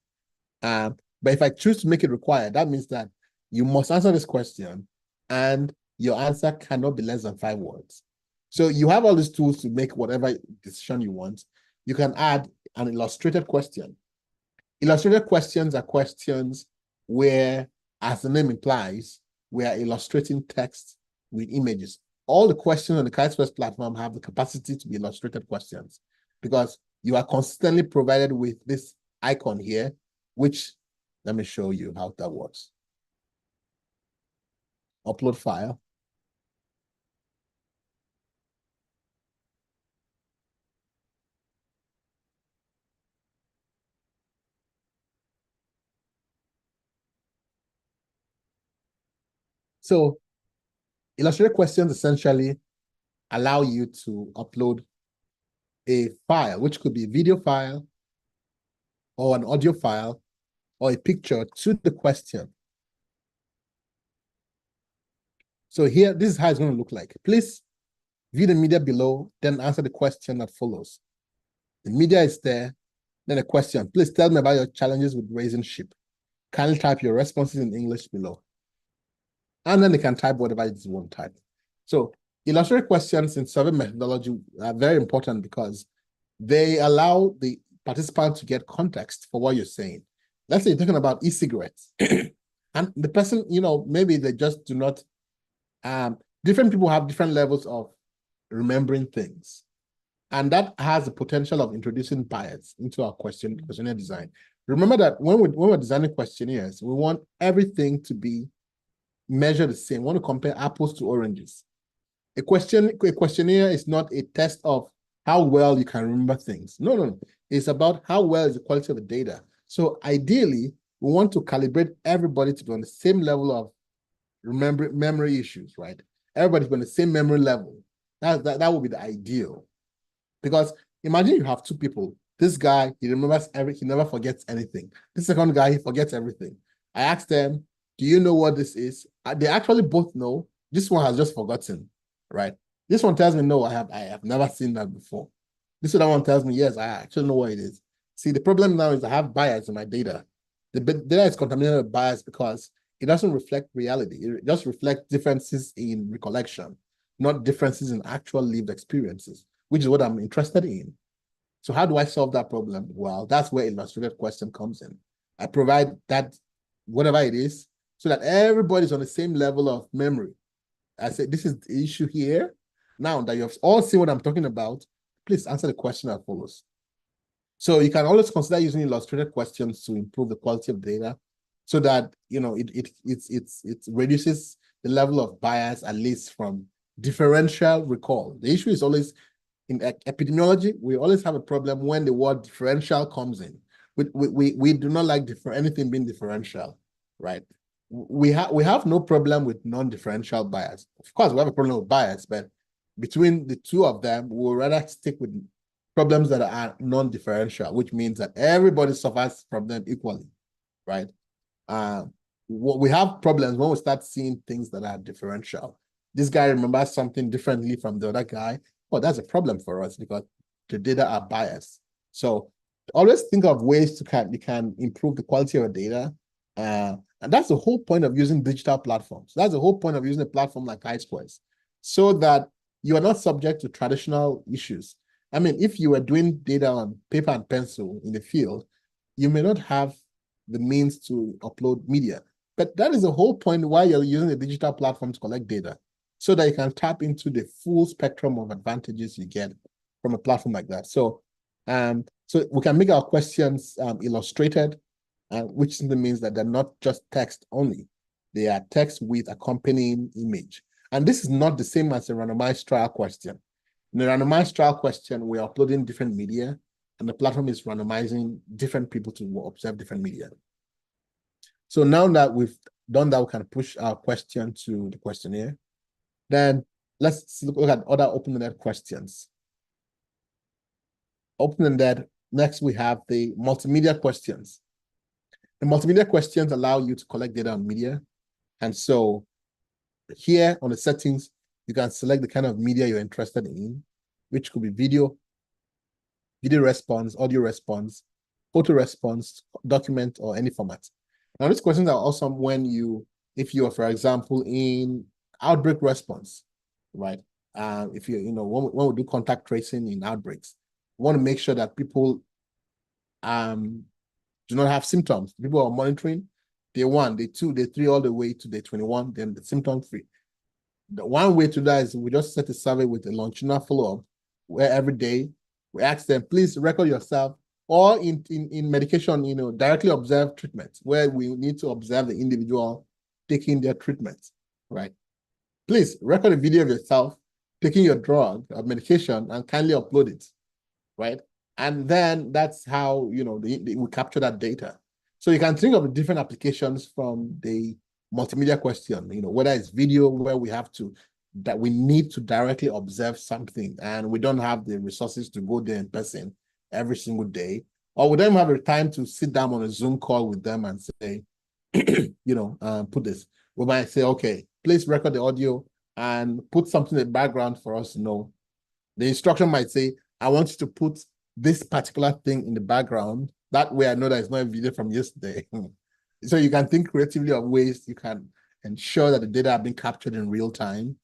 But if I choose to make it required, that means that you must answer this question and your answer cannot be less than 5 words. So you have all these tools to make whatever decision you want. You can add an illustrated question. Illustrated questions are questions where, as the name implies, we are illustrating text with images. All the questions on the Chisquares platform have the capacity to be illustrated questions, because you are consistently provided with this icon here, which, let me show you how that works. Upload file. So illustrated questions essentially allow you to upload a file, which could be a video file or an audio file or a picture to the question. So here, this is how it's going to look like. Please view the media below, then answer the question that follows. The media is there, then a question. Please tell me about your challenges with raising sheep. Kindly type your responses in English below. And then they can type whatever it is you want to type. So illustrated questions in survey methodology are very important because they allow the participant to get context for what you're saying. Let's say you're talking about e-cigarettes. And the person, maybe they just do not, different people have different levels of remembering things. And that has the potential of introducing bias into our questionnaire design. Remember that when we're designing questionnaires, we want everything to be measured the same. We want to compare apples to oranges. A questionnaire is not a test of how well you can remember things. No. It's about how well is the quality of the data. So ideally, we want to calibrate everybody to be on the same level of memory issues, right? Everybody's on the same memory level. That would be the ideal. Because imagine you have two people. This guy, he remembers he never forgets anything. The second guy, he forgets everything. I asked them, do you know what this is? They actually both know. This one has just forgotten, right? This one tells me, no, I have never seen that before. This other one tells me, yes, I actually know what it is. See, the problem now is I have bias in my data. The data is contaminated with bias because it doesn't reflect reality. It just reflects differences in recollection, not differences in actual lived experiences, which is what I'm interested in. So how do I solve that problem? Well, that's where illustrated question comes in. I provide that, whatever it is, so that everybody's on the same level of memory. I say, this is the issue here. Now that you've all seen what I'm talking about, please answer the question that follows. So you can always consider using illustrated questions to improve the quality of data so that, it reduces the level of bias, at least from differential recall. The issue is always, in epidemiology, we always have a problem when the word differential comes in. We do not like anything being differential, right? We have no problem with non-differential bias. Of course, we have a problem with bias, but between the two of them, we'll rather stick with problems that are non-differential, which means that everybody suffers from them equally, right? We have problems when we start seeing things that are differential. This guy remembers something differently from the other guy. Well, that's a problem for us because the data are biased. So always think of ways you can improve the quality of your data. And that's the whole point of using digital platforms. That's the whole point of using a platform like Chisquares, so that you are not subject to traditional issues. I mean, if you were doing data on paper and pencil in the field, you may not have the means to upload media. But that is the whole point why you're using a digital platform to collect data, so that you can tap into the full spectrum of advantages you get from a platform like that. So we can make our questions illustrated, which simply means that they're not just text only. They are text with accompanying image. And this is not the same as a randomized trial question. In a randomized trial question, we're uploading different media, and the platform is randomizing different people to observe different media. So now that we've done that, we can push our question to the questionnaire. Then let's look at other open-ended questions. Open-ended, next we have the multimedia questions. The multimedia questions allow you to collect data on media. And so here on the settings, you can select the kind of media you're interested in, which could be video response, audio response, photo response, document, or any format. Now, these questions are awesome if you are, for example, in outbreak response, right? If when we do contact tracing in outbreaks, we want to make sure that people do not have symptoms. People are monitoring day 1, day 2, day 3, all the way to day 21, then the symptom free. The one way to that is we just set a survey with a longitudinal follow-up, where every day we ask them, please record yourself, or in medication, directly observe treatment, where we need to observe the individual taking their treatment, right? Please record a video of yourself taking your drug or medication and kindly upload it, right? And then that's how, we capture that data. So you can think of different applications from the multimedia question, whether it's video where we need to directly observe something and we don't have the resources to go there in person every single day, or we don't have the time to sit down on a Zoom call with them and say, put this. We might say, okay, please record the audio and put something in the background for us to know. The instruction might say, I want you to put this particular thing in the background. That way I know that it's not a video from yesterday. So you can think creatively of ways you can ensure that the data are being captured in real time.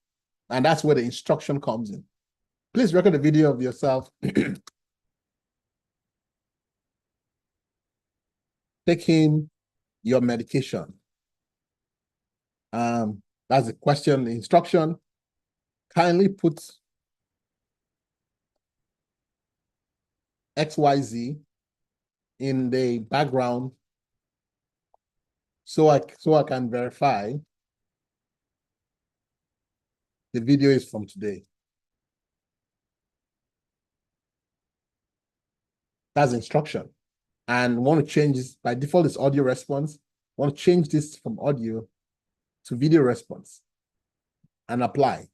And that's where the instruction comes in. Please record a video of yourself taking your medication. That's the question, the instruction. Kindly put XYZ in the background so I can verify the video is from today. That's instruction. And want to change this, by default it's audio response. Want to change this from audio to video response and apply.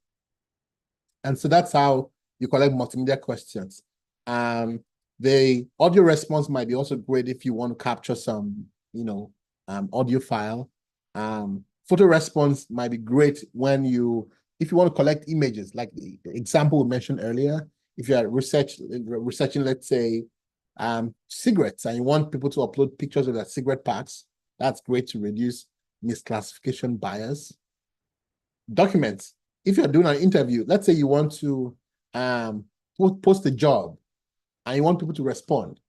And so that's how you collect multimedia questions. The audio response might be also great if you want to capture some, audio file. Photo response might be great if you want to collect images, like the example we mentioned earlier. If you are researching, let's say, cigarettes, and you want people to upload pictures of their cigarette packs, that's great to reduce misclassification bias. Documents. If you're doing an interview, let's say you want to post a job and you want people to respond,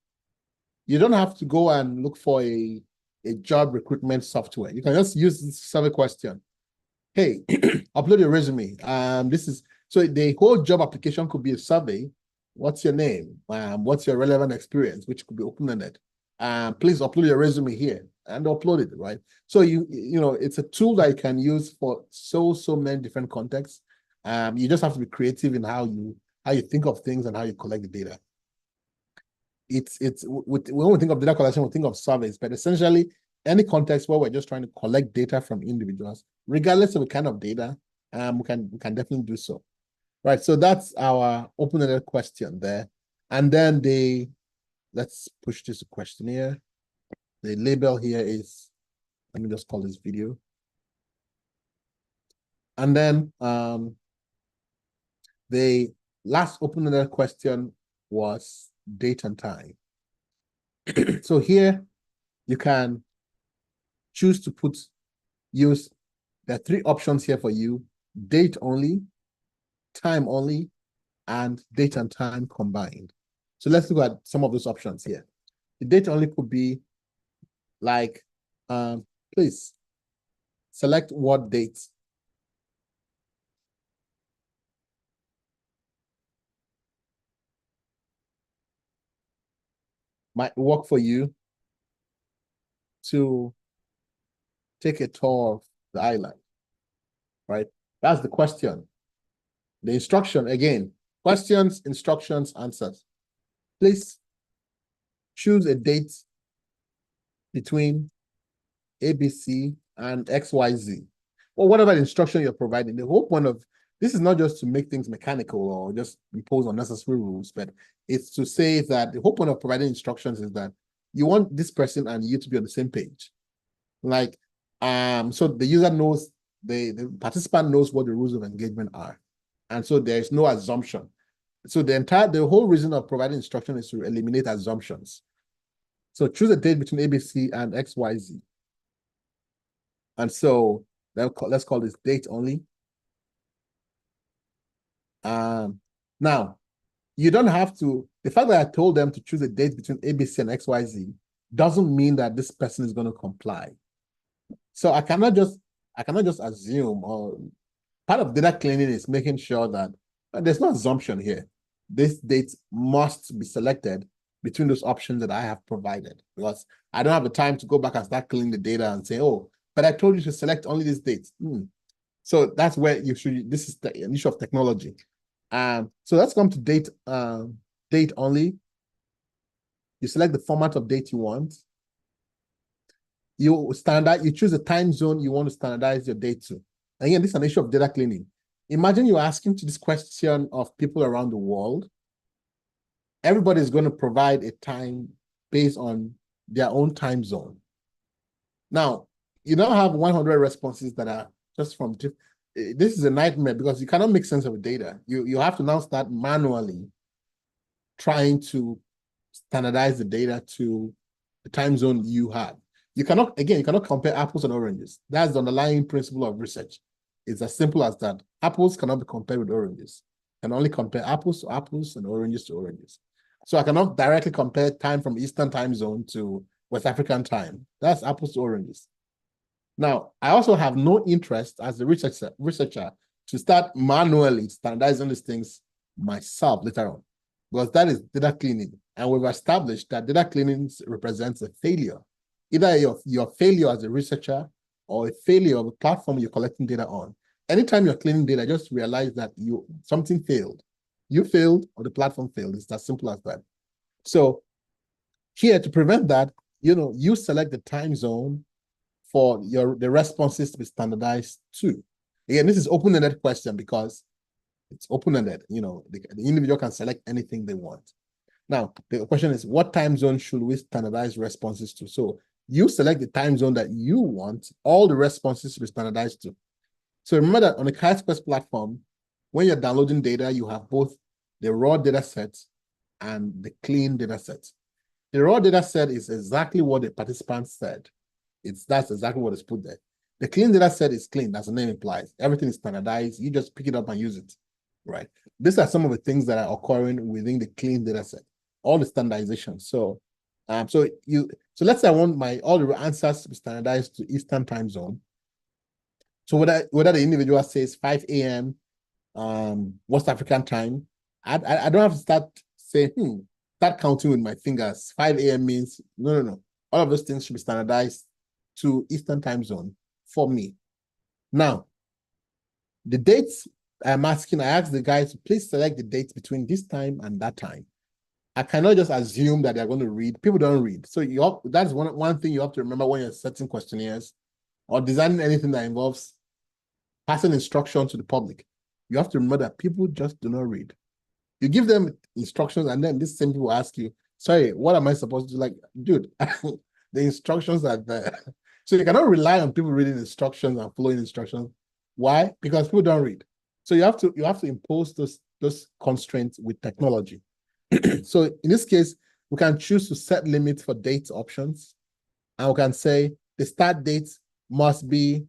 you don't have to go and look for a job recruitment software. You can just use this survey question. Hey, upload your resume. So the whole job application could be a survey. What's your name? What's your relevant experience, which could be open-ended. Please upload your resume here and upload it, right? So it's a tool that you can use for so many different contexts. You just have to be creative in how you think of things and how you collect the data. When we think of data collection, we think of surveys, but essentially any context where we're just trying to collect data from individuals, regardless of the kind of data, we can definitely do so. Right, so that's our open-ended question there. And then let's push this questionnaire. The label here is, let me just call this video. And then the last open-ended question was date and time. So here you can choose to there are three options here for you: date only, time only, and date and time combined. So let's look at some of those options here. The date only could be like, please select what date. Might work for you to take a tour of the island, right? That's the question. The instruction, again, questions, instructions, answers. Please choose a date between ABC and XYZ, or whatever instruction you're providing. The whole point of this is not just to make things mechanical or just impose unnecessary rules, but it's to say that the whole point of providing instructions is that you want this person and you to be on the same page. Like, so the user knows, the participant knows what the rules of engagement are. And so there is no assumption. So the whole reason of providing instruction is to eliminate assumptions. So choose a date between ABC and XYZ. And so let's call this date only. Now, you don't have to, the fact that I told them to choose a date between ABC and XYZ doesn't mean that this person is going to comply. So I cannot just assume, or part of data cleaning is making sure that there's no assumption here. This date must be selected between those options that I have provided, because I don't have the time to go back and start cleaning the data and say, oh, but I told you to select only these dates. So that's where this is the issue of technology. So let's come to date only. You select the format of date you want. you choose a time zone you want to standardize your date to. And again, this is an issue of data cleaning. Imagine you're asking to this question of people around the world. Everybody is going to provide a time based on their own time zone. Now, you don't have 100 responses that are just from this is a nightmare because you cannot make sense of the data. You have to now start manually trying to standardize the data to the time zone you have. You cannot compare apples and oranges. That's the underlying principle of research. It's as simple as that. Apples cannot be compared with oranges. You can only compare apples to apples and oranges to oranges. So I cannot directly compare time from Eastern time zone to West African time. That's apples to oranges. Now, I also have no interest as a researcher to start manually standardizing these things myself later on, because that is data cleaning. And we've established that data cleaning represents a failure, either your failure as a researcher or a failure of a platform you're collecting data on. Anytime you're cleaning data, just realize that something failed. You failed or the platform failed. It's as simple as that. So here, to prevent that, you select the time zone for the responses to be standardized to. Again, this is open-ended question because it's open-ended. The individual can select anything they want. Now, the question is, what time zone should we standardize responses to? So you select the time zone that you want all the responses to be standardized to. So remember that on the Chisquares platform, when you're downloading data, you have both the raw data set and the clean data set. The raw data set is exactly what the participants said. That's exactly what is put there. The clean data set is clean, as the name implies. Everything is standardized. You just pick it up and use it, right? These are some of the things that are occurring within the clean data set, all the standardization. So let's say I want all the answers to be standardized to Eastern time zone. So whether the individual says 5 a.m. West African time, I don't have to start saying, start counting with my fingers. 5 a.m. means no. All of those things should be standardized to Eastern time zone for me. Now, the dates I asked the guys to please select the dates between this time and that time. I cannot just assume that they're going to read. People don't read. So that's one thing you have to remember when you're setting questionnaires or designing anything that involves passing instruction to the public. You have to remember that people just do not read. You give them instructions and then this same people ask you, sorry, what am I supposed to do? Like, dude, the instructions are there. So you cannot rely on people reading instructions and following instructions. Why? Because people don't read. So you have to impose those constraints with technology. So in this case, we can choose to set limits for date options. And we can say the start date must be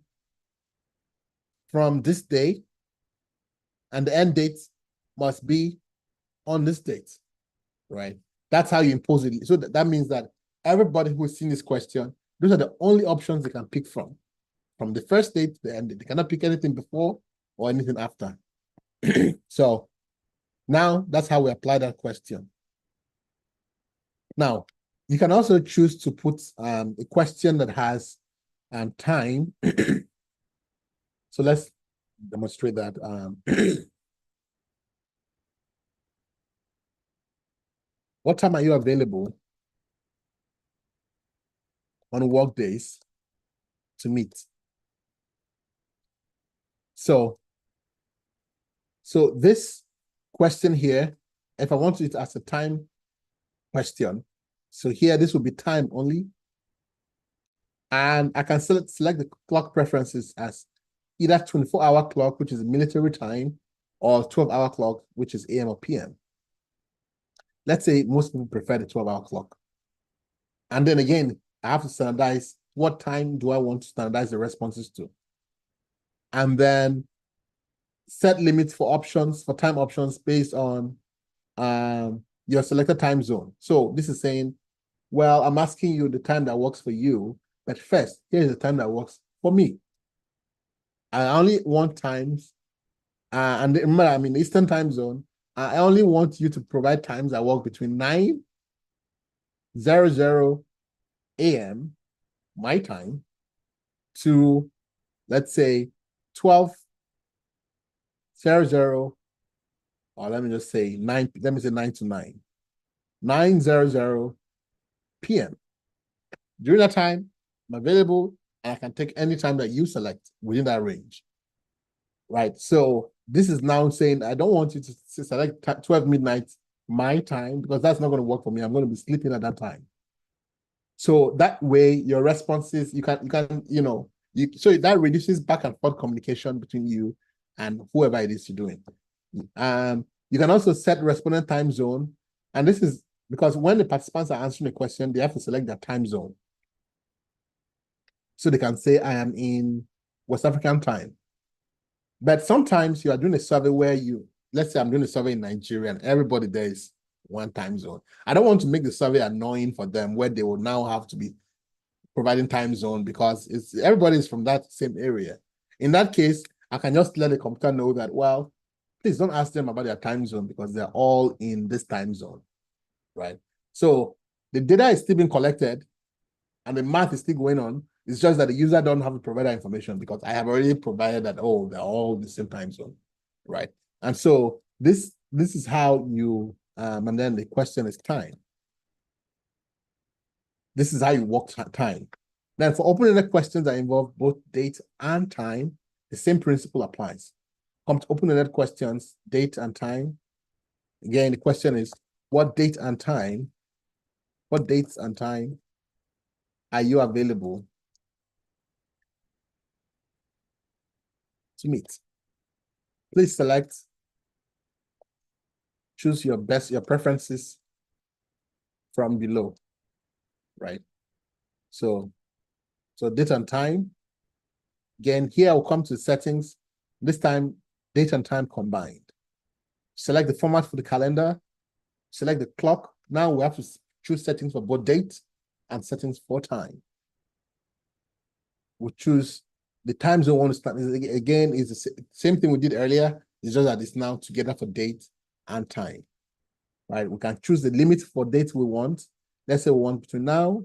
from this day and the end date must be on this date, right? That's how you impose it. So that means that everybody who's seen this question, those are the only options they can pick from the first date to the end date. They cannot pick anything before or anything after. So now that's how we apply that question. Now, you can also choose to put a question that has time. So let's demonstrate that. What time are you available on work days to meet? So this question here, if I want it as a time question, so here this will be time only. And I can select the clock preferences as either 24-hour clock, which is military time, or 12-hour clock, which is AM or PM. Let's say most people prefer the 12-hour clock. And then again, I have to standardize what time do I want to standardize the responses to. And then set limits for time options based on your selected time zone. So this is saying, well, I'm asking you the time that works for you, but first, here's the time that works for me. I only want times, and remember, I'm in the Eastern time zone. I only want you to provide times that work between 9:00 a.m. my time to, let's say, 12:00, or let me just say 9 to 9, 9:00 p.m. During that time, I'm available, and I can take any time that you select within that range. Right. So this is now saying I don't want you to select 12 midnight my time, because that's not going to work for me. I'm going to be sleeping at that time. So that way your responses, so that reduces back and forth communication between you and whoever it is you're doing. You can also set respondent time zone. And this is because when the participants are answering a question, they have to select their time zone. So they can say, I am in West African time. But sometimes you are doing a survey where let's say I'm doing a survey in Nigeria and everybody there is one time zone. I don't want to make the survey annoying for them where they will now have to be providing time zone, because everybody is from that same area. In that case, I can just let the computer know that, well, please don't ask them about their time zone because they're all in this time zone, right? So the data is still being collected and the math is still going on. It's just that the user don't have to provide that information because I have already provided that, oh, they're all the same time zone, right? And so this is how you, and then the question is time. This is how you work time. Then for open-ended questions that involve both date and time, the same principle applies. Come to open-ended questions, date and time. Again, the question is, what dates and time are you available to meet? Please choose your preferences from below, right? So date and time. Again, here I'll come to settings. This time, date and time combined. Select the format for the calendar. Select the clock. Now we have to choose settings for both date and settings for time. We'll choose the time zone we want to start. Again, is the same thing we did earlier. It's just that it's now together for date and time, right? We can choose the limit for date we want. Let's say we want between now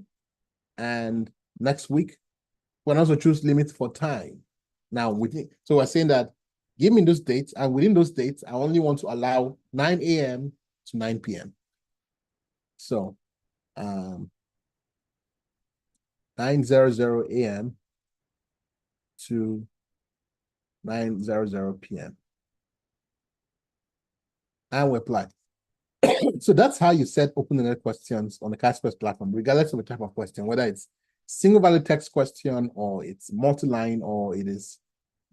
and next week. We can also choose limits for time. Now, so we're saying that give me those dates, and within those dates, I only want to allow 9 a.m. to 9 p.m. So 9:00 a.m. to 9:00 p.m. And we apply. So that's how you set open-ended questions on the Chisquares platform, regardless of the type of question, whether it's single value text question, or it's multi-line, or it is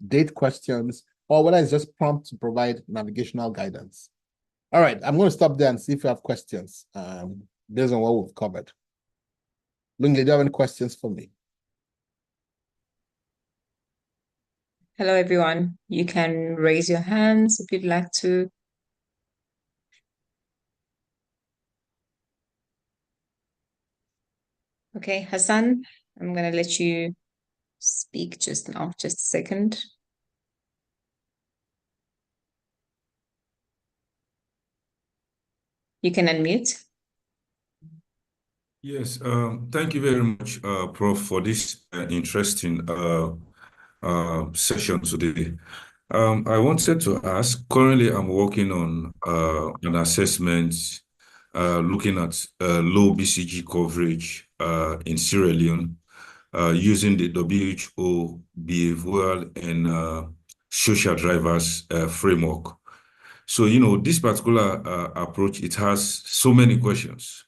date questions, or whether it's just prompt to provide navigational guidance. All right, I'm going to stop there and see if you have questions based on what we've covered. Lungi, do you have any questions for me? Hello, everyone. You can raise your hands if you'd like to. Okay, Hassan, I'm going to let you speak just now, just a second. You can unmute. Yes, thank you very much, Prof, for this interesting session today. I wanted to ask, currently I'm working on an assessment looking at low BCG coverage in Sierra Leone using the WHO behavioral and social drivers framework. So, this particular approach, it has so many questions.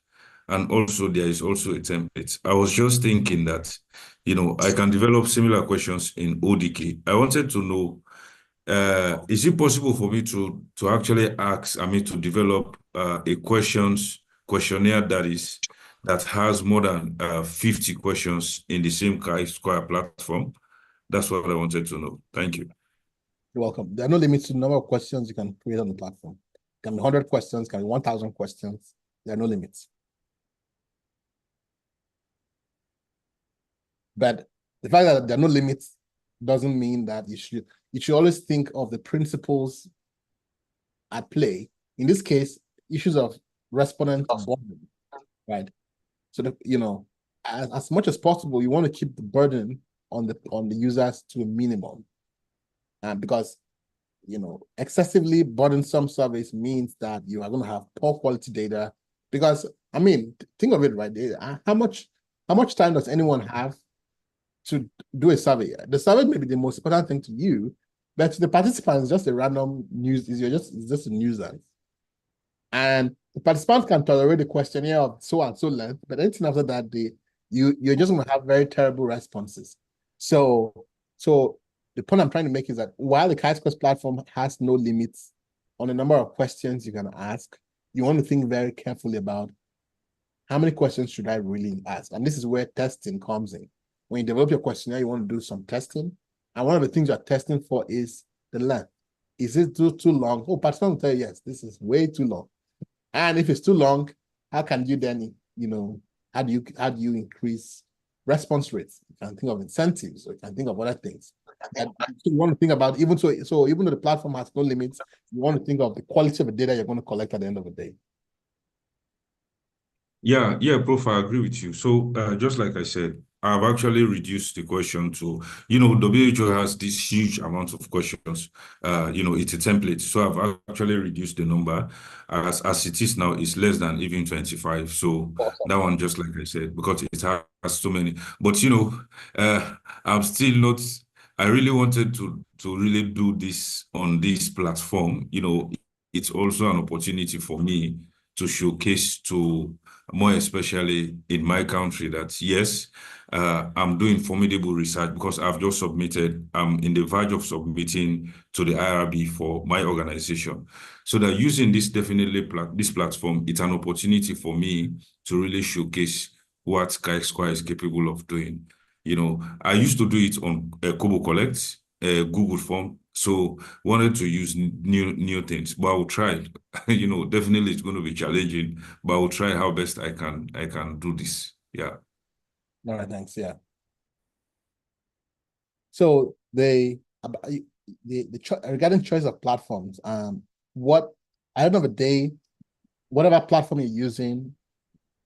And also there is also a template. I was just thinking that, I can develop similar questions in ODK. I wanted to know, is it possible for me to actually to develop a questionnaire that has more than 50 questions in the same Chisquares platform? That's what I wanted to know. Thank you. You're welcome. There are no limits to the number of questions you can create on the platform. It can be 100 questions, can be 1,000 questions. There are no limits. But the fact that there are no limits doesn't mean that you should always think of the principles at play. In this case, issues of respondent burden, right? So that, as much as possible, you want to keep the burden on the users to a minimum. Because excessively burdensome surveys means that you are going to have poor quality data. Because think of it, right? How much time does anyone have to do a survey. The survey may be the most important thing to you, but to the participants, it's just a random news. It's just a nuisance. And the participants can tolerate the questionnaire of so and so length, but anything after that, you're just going to have very terrible responses. So the point I'm trying to make is that while the Chisquares platform has no limits on the number of questions you can ask, you want to think very carefully about how many questions should I really ask? And this is where testing comes in. When you develop your questionnaire, you want to do some testing. And one of the things you're testing for is the length. Is it too long? Oh, participants will tell you, yes, this is way too long. And if it's too long, how can you then, how do you increase response rates? You can think of incentives, or you can think of other things. And you want to think about, even though the platform has no limits, you want to think of the quality of the data you're going to collect at the end of the day. Yeah, Prof, I agree with you. So just like I said, I've actually reduced the question to, WHO has this huge amount of questions. It's a template. So I've actually reduced the number. As it is now, it's less than even 25. So that one, just like I said, because it has so many. But, I'm still not, I really wanted to really do this on this platform. It's also an opportunity for me to showcase to, more especially in my country, that yes, I'm doing formidable research because I've just submitted, I'm in the verge of submitting to the IRB for my organization. So that using this this platform, it's an opportunity for me to really showcase what Chisquares is capable of doing. I used to do it on Kobo Collect, Google Form. So wanted to use new things, but I will try. Definitely it's going to be challenging, but I will try how best I can do this. Yeah. All right, thanks. Yeah. So regarding choice of platforms, what I don't know the day, whatever platform you're using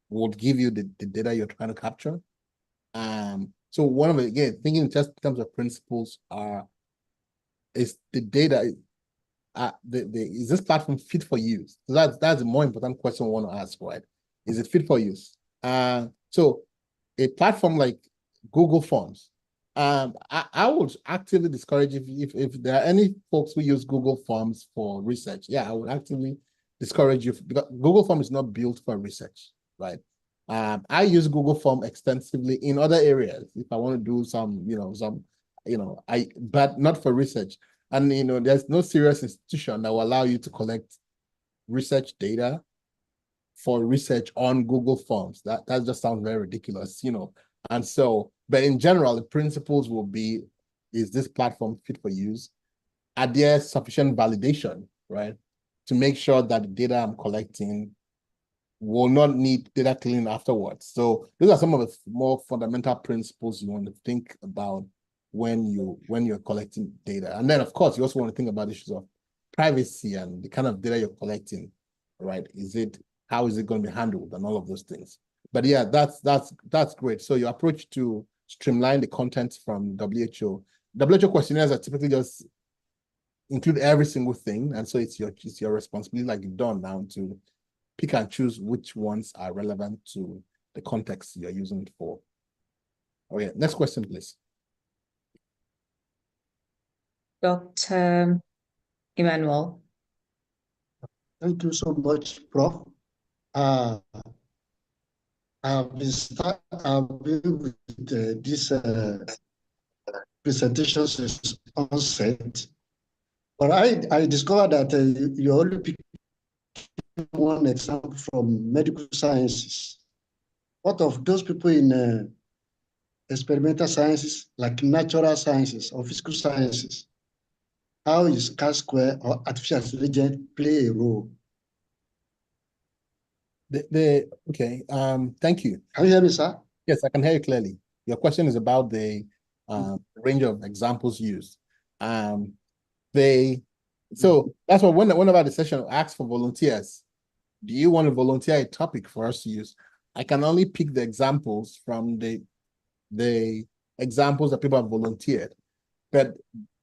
would give you the data you're trying to capture. So one of it, again, thinking just in terms of principles, is the data, is this platform fit for use? So that's the more important question we want to ask, right? Is it fit for use? So a platform like Google Forms, I would actively discourage if there are any folks who use Google Forms for research, yeah, I would actively discourage you, because Google Form is not built for research, right? I use Google Form extensively in other areas if I want to do some, but not for research. And there's no serious institution that will allow you to collect research data for research on Google Forms. That just sounds very ridiculous, And so, but in general, the principles will be: is this platform fit for use? Are there sufficient validation, right, to make sure that the data I'm collecting will not need data cleaning afterwards? So those are some of the more fundamental principles you want to think about when you're collecting data. And then, of course, you also want to think about issues of privacy and the kind of data you're collecting, right? How is it going to be handled, and all of those things. But yeah, that's great. So your approach to streamline the content from WHO questionnaires are typically just include every single thing, and so it's your responsibility, like you've done now, to pick and choose which ones are relevant to the context you're using it for. Okay, next question, please. Dr. Emmanuel. Thank you so much, Prof. I've been with this presentation since onset, but I discovered that you only pick one example from medical sciences. What of those people in experimental sciences, like natural sciences or physical sciences? How is Chisquares or artificial intelligence play a role? Okay, thank you. Can you hear me, sir? Yes, I can hear you clearly. Your question is about the range of examples used. So that's why whenever the session asks for volunteers, do you want to volunteer a topic for us to use? I can only pick the examples from the examples that people have volunteered. But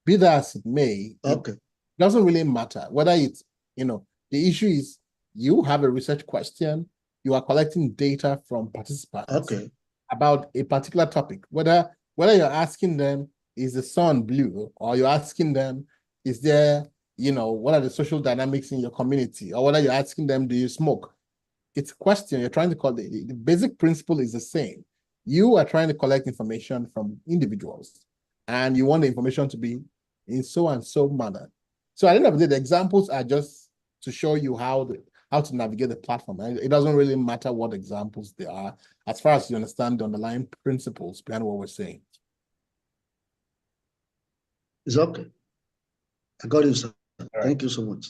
be that as it may, okay, it doesn't really matter whether it's, the issue is you have a research question, you are collecting data from participants okay, about a particular topic, whether Whether you're asking them, is the sun blue? Or you're asking them, is there, what are the social dynamics in your community? Or whether you're asking them, do you smoke? It's a question you're trying to call. The basic principle is the same. You are trying to collect information from individuals, and you want the information to be in so and so manner. So at the end of the day, the examples are just to show you how to navigate the platform. And it doesn't really matter what examples they are, as far as you understand the underlying principles behind what we're saying. It's okay. I got you, sir. Thank you so much.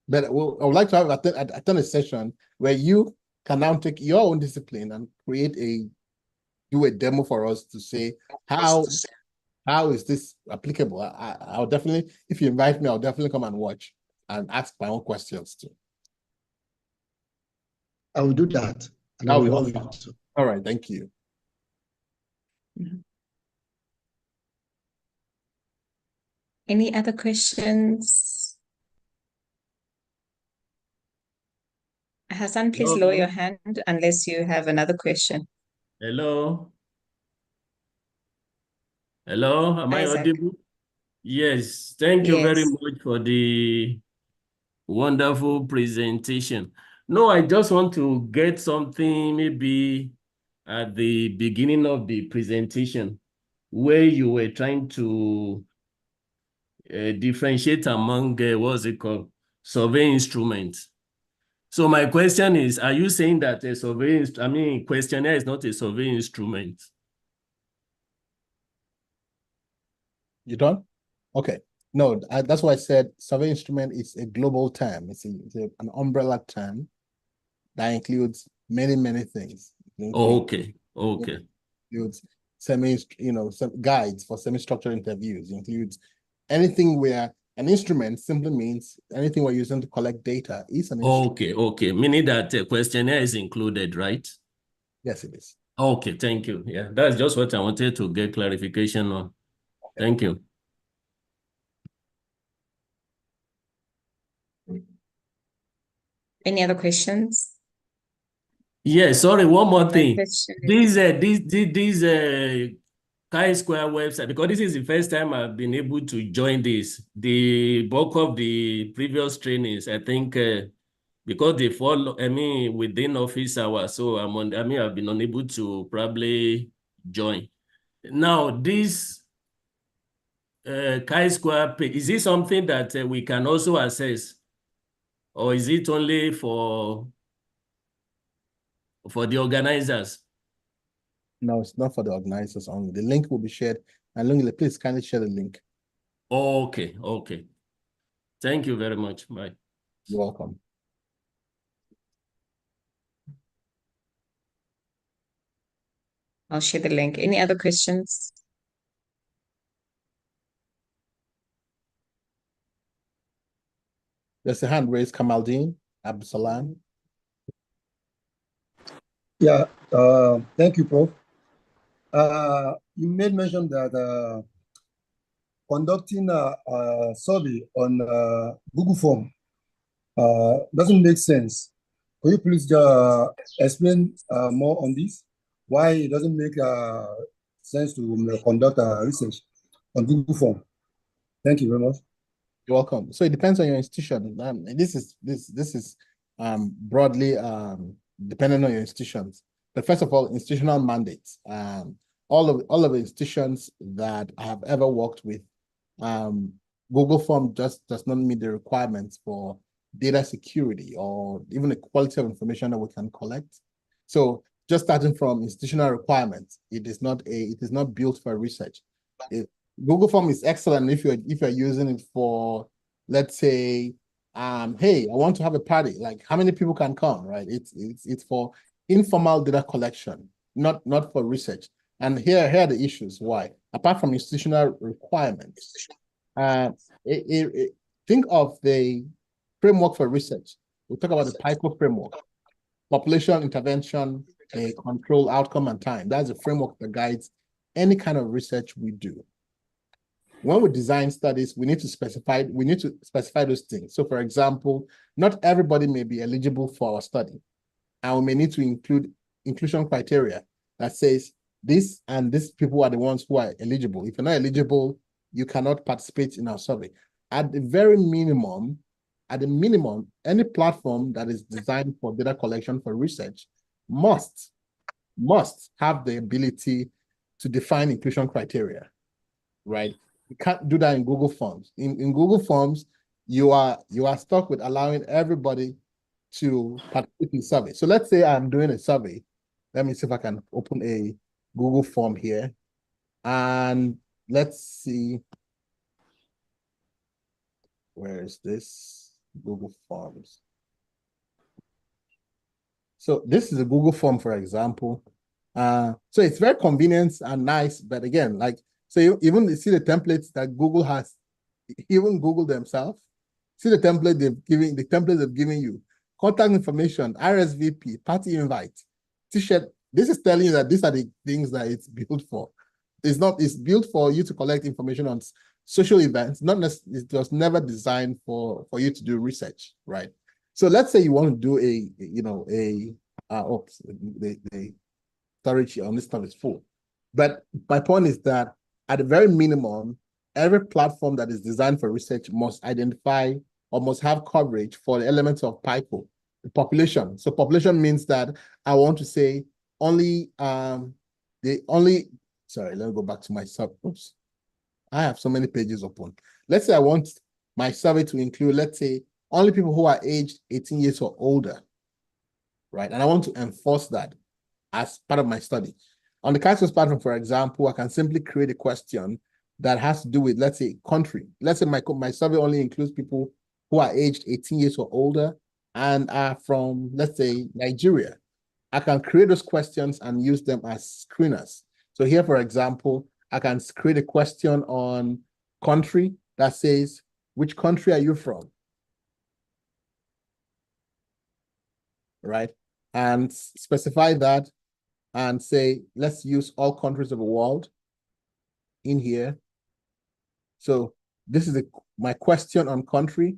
But I would like to have attend a session where you can now take your own discipline and do a demo for us to say how is this applicable. I'll definitely, if you invite me, I'll definitely come and watch and ask my own questions too. I will do that. And That I will be will awesome. All right, thank you. Any other questions? Hassan, please lower your hand unless you have another question. Hello. Hello, am I Isaac. audible? Yes, thank you very Yes. much for the wonderful presentation. No, I just want to get something maybe at the beginning of the presentation where you were trying to differentiate among what's it called? Survey instruments. So my question is, are you saying that a questionnaire is not a survey instrument? You done? Okay. No, that's why I said survey instrument is a global term. It's an umbrella term that includes many, many things. Okay. Okay. Includes some guides for semi-structured interviews. Includes anything where an instrument simply means anything we're using to collect data is an instrument. Okay. Meaning that a questionnaire is included, right? Yes, it is. Okay, thank you. Yeah, that's just what I wanted to get clarification on. Okay. Thank you. Any other questions? Yeah, sorry, one more thing. These Chi-Square website, because this is the first time I've been able to join this. The bulk of the previous trainings, I think, because they fall, within office hours, so I've been unable to probably join. Now, this Chi-Square page, is it something that we can also access, or is it only for the organizers? No, it's not for the organizers only. The link will be shared. And Lungile, please kindly share the link. Okay. Thank you very much. Bye. You're welcome. I'll share the link. Any other questions? There's a hand raised, Kamaldeen Absalan. Yeah, thank you, Prof. You made mention that conducting a survey on Google Form doesn't make sense. Could you please explain more on this? Why it doesn't make sense to conduct research on Google Form? Thank you very much. You're welcome. So it depends on your institution. This is broadly dependent on your institutions. But first of all, institutional mandates. All of the institutions that I have ever worked with, Google Form just does not meet the requirements for data security or even the quality of information that we can collect. So just starting from institutional requirements, it is not built for research. Google Form is excellent if you're using it for, let's say, hey, I want to have a party. Like, how many people can come, right? It's for informal data collection, not for research. And here are the issues why. Apart from institutional requirements, think of the framework for research. We'll talk about the PICO framework, population intervention, control, outcome, and time. That's a framework that guides any kind of research we do. When we design studies, we need to specify those things. So for example, not everybody may be eligible for our study. And we may need to include inclusion criteria that says These people are the ones who are eligible. If you're not eligible, you cannot participate in our survey. At the very minimum, any platform that is designed for data collection for research must have the ability to define inclusion criteria, right? You can't do that in Google Forms. In Google Forms, you are stuck with allowing everybody to participate in the survey. So let's say I'm doing a survey. Let me see if I can open a Google form here. And let's see. Where is this? Google Forms. So this is a Google form, for example. So it's very convenient and nice, but again, like, so you even see the templates that Google has, even Google themselves, see the templates they've given you. Contact information, RSVP, party invite, t-shirt. This is telling you that these are the things that it's built for. It's built for you to collect information on social events. It was never designed for you to do research, right? So let's say you want to do the storage on this stuff is full. But my point is that at the very minimum, every platform that is designed for research must identify or must have coverage for the elements of PICO, the population. So population means that I want to say sorry, let me go back to my sub. Oops. I have so many pages open. Let's say I want my survey to include, let's say, only people who are aged 18 years or older, right? And I want to enforce that as part of my study. On the Chisquares platform, for example, I can simply create a question that has to do with, let's say, country. Let's say my survey only includes people who are aged 18 years or older and are from, let's say, Nigeria. I can create those questions and use them as screeners. So here, for example, I can create a question on country that says, which country are you from? Right? And specify that and say, let's use all countries of the world in here. So this is my question on country.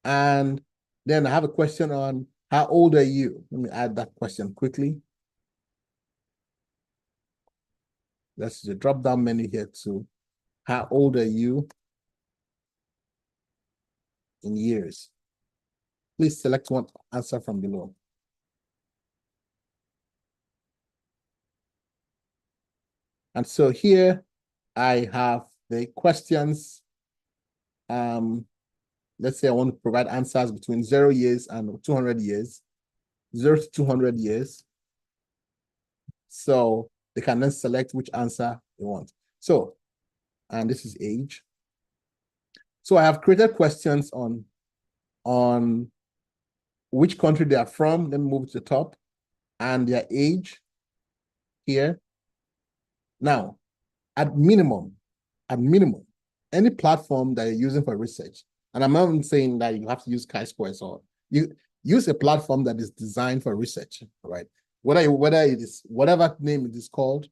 And then I have a question on how old are you? Let me add that question quickly. Let's just drop down menu here to how old are you in years? Please select one answer from below. And so here I have the questions. Let's say I want to provide answers between 0 years and 200 years, 0 to 200 years. So they can then select which answer they want. So, and this is age. So I have created questions on which country they are from. Let me move to the top, and their age here. Now, at minimum, any platform that you're using for research, and I'm not even saying that you have to use Chisquares or you use a platform that is designed for research, right? Whether it is whatever name it is called,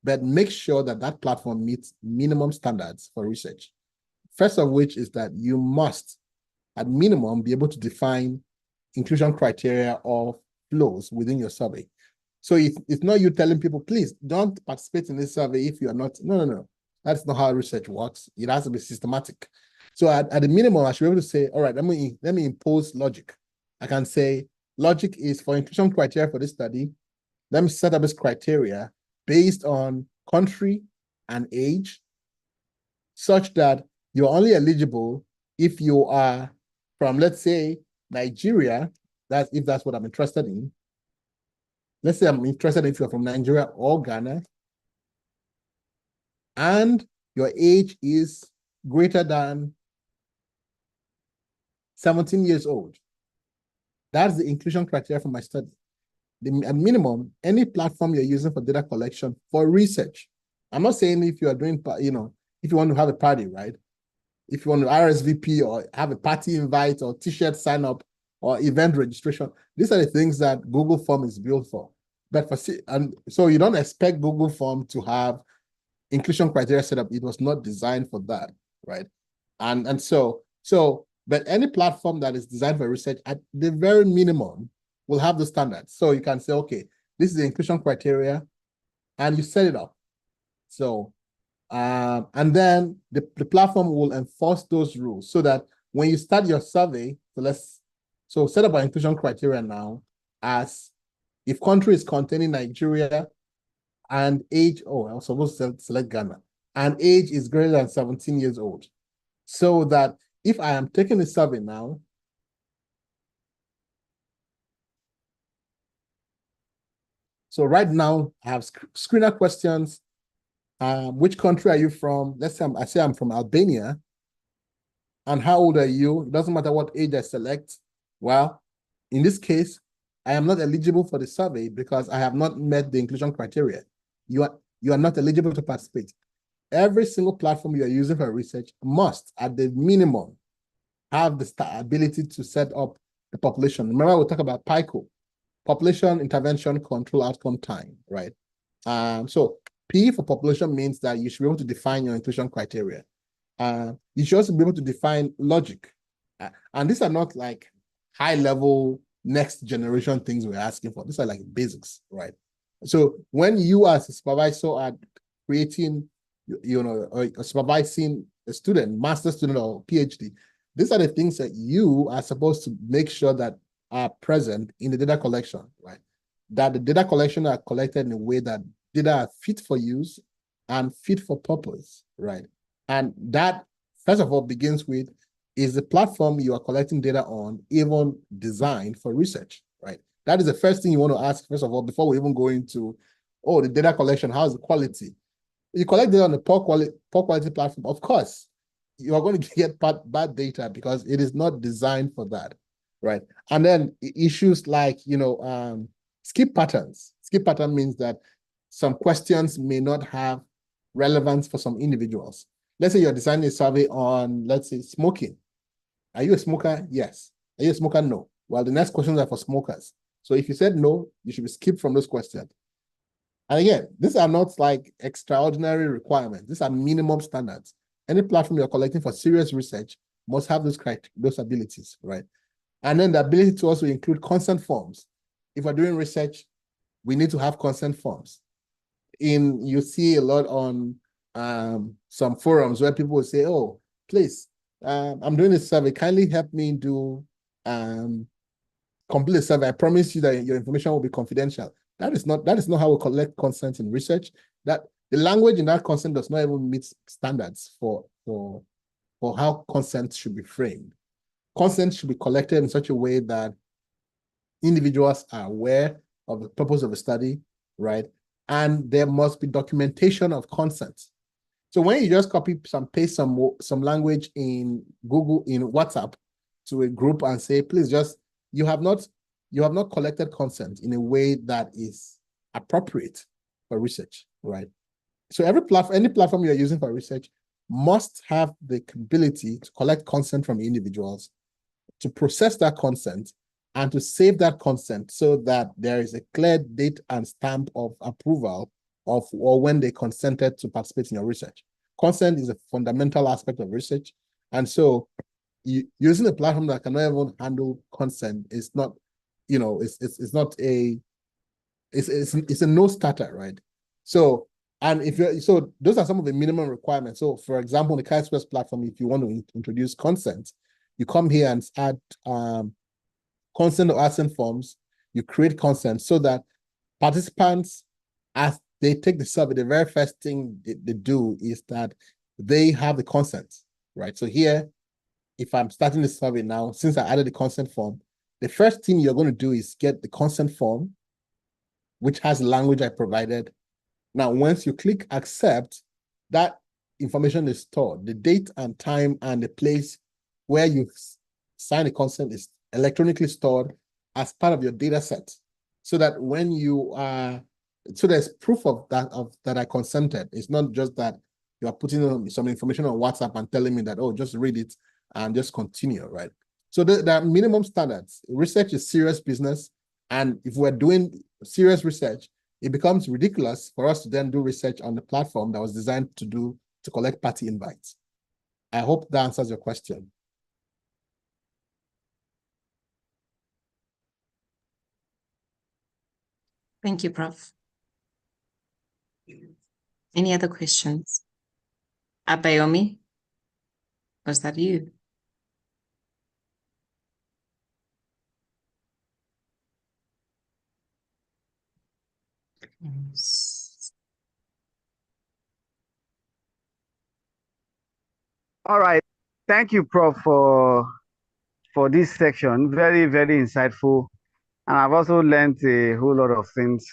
but make sure that that platform meets minimum standards for research. First of which is that you must, at minimum, be able to define inclusion criteria of flows within your survey. So it's not you telling people, please don't participate in this survey if you are not. No. That's not how research works. It has to be systematic. So at the minimum, I should be able to say, all right, let me impose logic. I can say logic is for inclusion criteria for this study. Let me set up this criteria based on country and age, such that you're only eligible if you are from, let's say, Nigeria. If that's what I'm interested in. Let's say I'm interested if you're from Nigeria or Ghana, and your age is greater than 17 years old. That's the inclusion criteria for my study. At minimum, any platform you're using for data collection for research. I'm not saying if you are doing, if you want to have a party, right? If you want to RSVP or have a party invite or t-shirt sign up or event registration, these are the things that Google Form is built for. But so you don't expect Google Form to have inclusion criteria set up. It was not designed for that, right? But any platform that is designed for research, at the very minimum, will have the standards. So you can say, okay, this is the inclusion criteria, and you set it up. So, and then the platform will enforce those rules so that when you start your survey, so set up our inclusion criteria now as if country is containing Nigeria and age, I was supposed to select Ghana, and age is greater than 17 years old. So that if I am taking a survey now, so right now I have screener questions. Which country are you from? Let's say I say I'm from Albania. And how old are you? It doesn't matter what age I select. Well, in this case, I am not eligible for the survey because I have not met the inclusion criteria. You are not eligible to participate. Every single platform you are using for research must, at the minimum, have the ability to set up the population. Remember, we'll talk about PICO, population intervention control outcome time, right? So P for population means that you should be able to define your inclusion criteria. You should also be able to define logic. And these are not like high-level next generation things we're asking for. These are like basics, right? So when you as a supervisor are creating, or supervising a student, master student or PhD, these are the things that you are supposed to make sure that are present in the data collection, right? That the data collection are collected in a way that data are fit for use and fit for purpose, right? And that, first of all, begins with, is the platform you are collecting data on even designed for research, right? That is the first thing you want to ask, first of all, before we even go into, the data collection, how's the quality? You collect data on a poor quality platform, of course, you are going to get bad data because it is not designed for that, right? And then issues like, skip patterns. Skip pattern means that some questions may not have relevance for some individuals. Let's say you're designing a survey on, let's say, smoking. Are you a smoker? Yes. Are you a smoker? No. Well, the next questions are for smokers. So if you said no, you should be skipped from those questions. And again, these are not like extraordinary requirements. These are minimum standards. Any platform you're collecting for serious research must have those abilities, right? And then the ability to also include consent forms. If we're doing research, we need to have consent forms. You see a lot on some forums where people will say, oh, please, I'm doing a survey. Kindly help me do complete a survey. I promise you that your information will be confidential. That is not how we collect consent in research. That the language in that consent does not even meet standards for how consent should be framed. Consent should be collected in such a way that individuals are aware of the purpose of the study, right? And there must be documentation of consent. So when you just copy paste some language in Google, in WhatsApp to a group and say, please you have not collected consent in a way that is appropriate for research, right? So any platform you're using for research must have the ability to collect consent from individuals, to process that consent, and to save that consent so that there is a clear date and stamp of approval or when they consented to participate in your research. Consent is a fundamental aspect of research. And so using a platform that cannot even handle consent is not, it's a no starter, right? So, those are some of the minimum requirements. So for example, the Chisquares platform, if you want to introduce consent, you come here and add consent or assent forms, you create consent so that participants, as they take the survey, the very first thing they do is that they have the consent, right? So here, if I'm starting the survey now, since I added the consent form, the first thing you're going to do is get the consent form, which has the language I provided. Now, once you click accept, that information is stored. The date and time and the place where you sign the consent is electronically stored as part of your data set, so that when so there's proof of that I consented. It's not just that you are putting some information on WhatsApp and telling me that, oh, just read it and just continue, right? So there are minimum standards. Research is serious business. And if we're doing serious research, it becomes ridiculous for us to then do research on the platform that was designed to collect party invites. I hope that answers your question. Thank you, Prof. Any other questions? Abayomi, was that you? All right. Thank you, Prof, for this section. Very, very insightful. And I've also learned a whole lot of things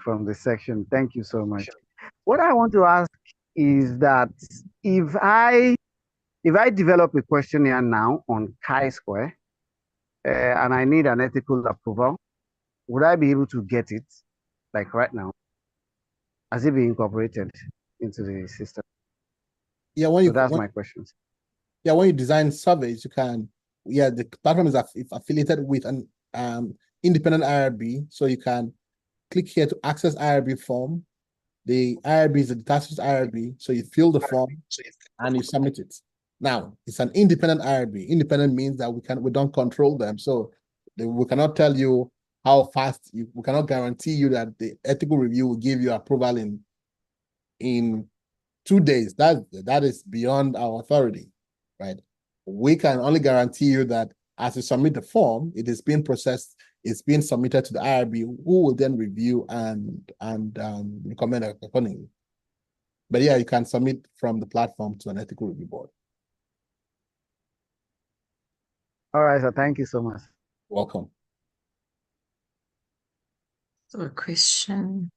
from the section. Thank you so much. What I want to ask is that if I develop a questionnaire now on Chi-square and I need an ethical approval, would I be able to get it like right now? Has it been incorporated into the system? Yeah, when So that's my questions. Yeah, when you design surveys, you can. Yeah, the platform is affiliated with an independent IRB, so you can click here to access IRB form. The IRB is a detached IRB, so you fill the form and you submit it. Now, it's an independent IRB. Independent means that we don't control them, so we cannot tell you how fast. We cannot guarantee you that the ethical review will give you approval in 2 days. That is beyond our authority, right? We can only guarantee you that as you submit the form, it is being processed, it's being submitted to the IRB, who will then review and recommend accordingly. But yeah, you can submit from the platform to an ethical review board. All right, so thank you so much. Welcome. So a question.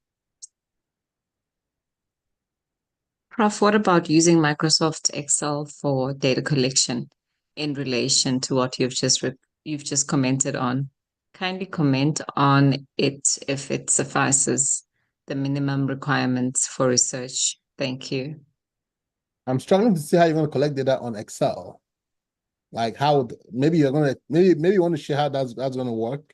Prof, what about using Microsoft Excel for data collection in relation to what you've just commented on? Kindly comment on it if it suffices the minimum requirements for research. Thank you. I'm struggling to see how you're going to collect data on Excel. Like how maybe you want to share how that's going to work.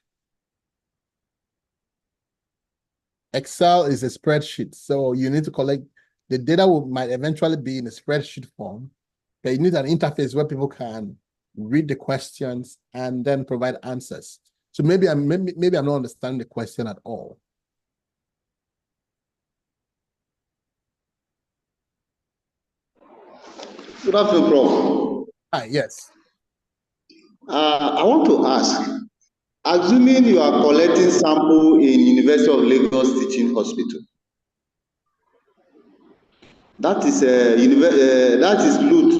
Excel is a spreadsheet, so you need to collect the data. Might eventually be in a spreadsheet form, but you need an interface where people can read the questions and then provide answers. So maybe I'm not understanding the question at all. Good afternoon, Prof. Hi, yes. I want to ask, assuming you are collecting sample in University of Lagos Teaching Hospital, that is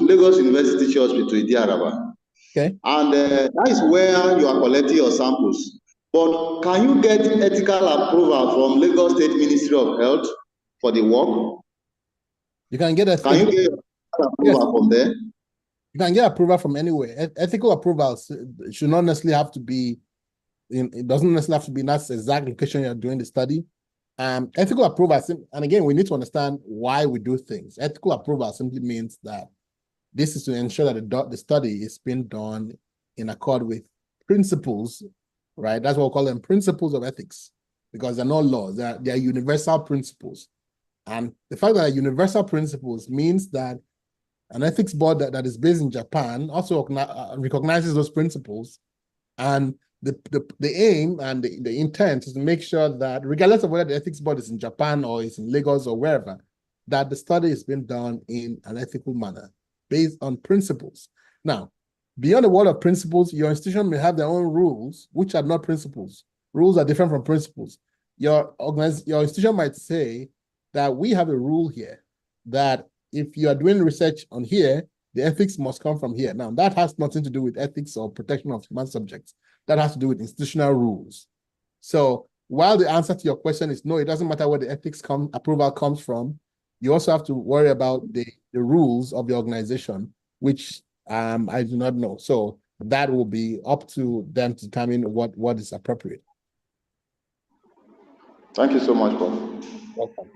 Lagos University Teaching Hospital, Idiaraba. Okay. And that is where you are collecting your samples. But can you get ethical approval from Lagos State Ministry of Health for the work? You can get approval from there? You can get approval from anywhere. Ethical approvals should not necessarily have to be it doesn't necessarily have to be in that exact location you're doing the study. Ethical approval, and again, we need to understand why we do things. Ethical approval simply means that this is to ensure that the study is being done in accord with principles, right? That's what we call them, principles of ethics, because they're not laws, they're universal principles. And the fact that they're universal principles means that an ethics board that is based in Japan also recognizes those principles. And the aim and the intent is to make sure that regardless of whether the ethics board is in Japan or is in Lagos or wherever, that the study is being done in an ethical manner based on principles. Now, beyond the world of principles, your institution may have their own rules, which are not principles. Rules are different from principles. Your institution might say that we have a rule here that if you are doing research on here, the ethics must come from here. Now, that has nothing to do with ethics or protection of human subjects. That has to do with institutional rules. So while the answer to your question is no, it doesn't matter where the ethics approval comes from, you also have to worry about the rules of the organization, which I do not know. So that will be up to them to determine what is appropriate. Thank you so much, Prof. Welcome.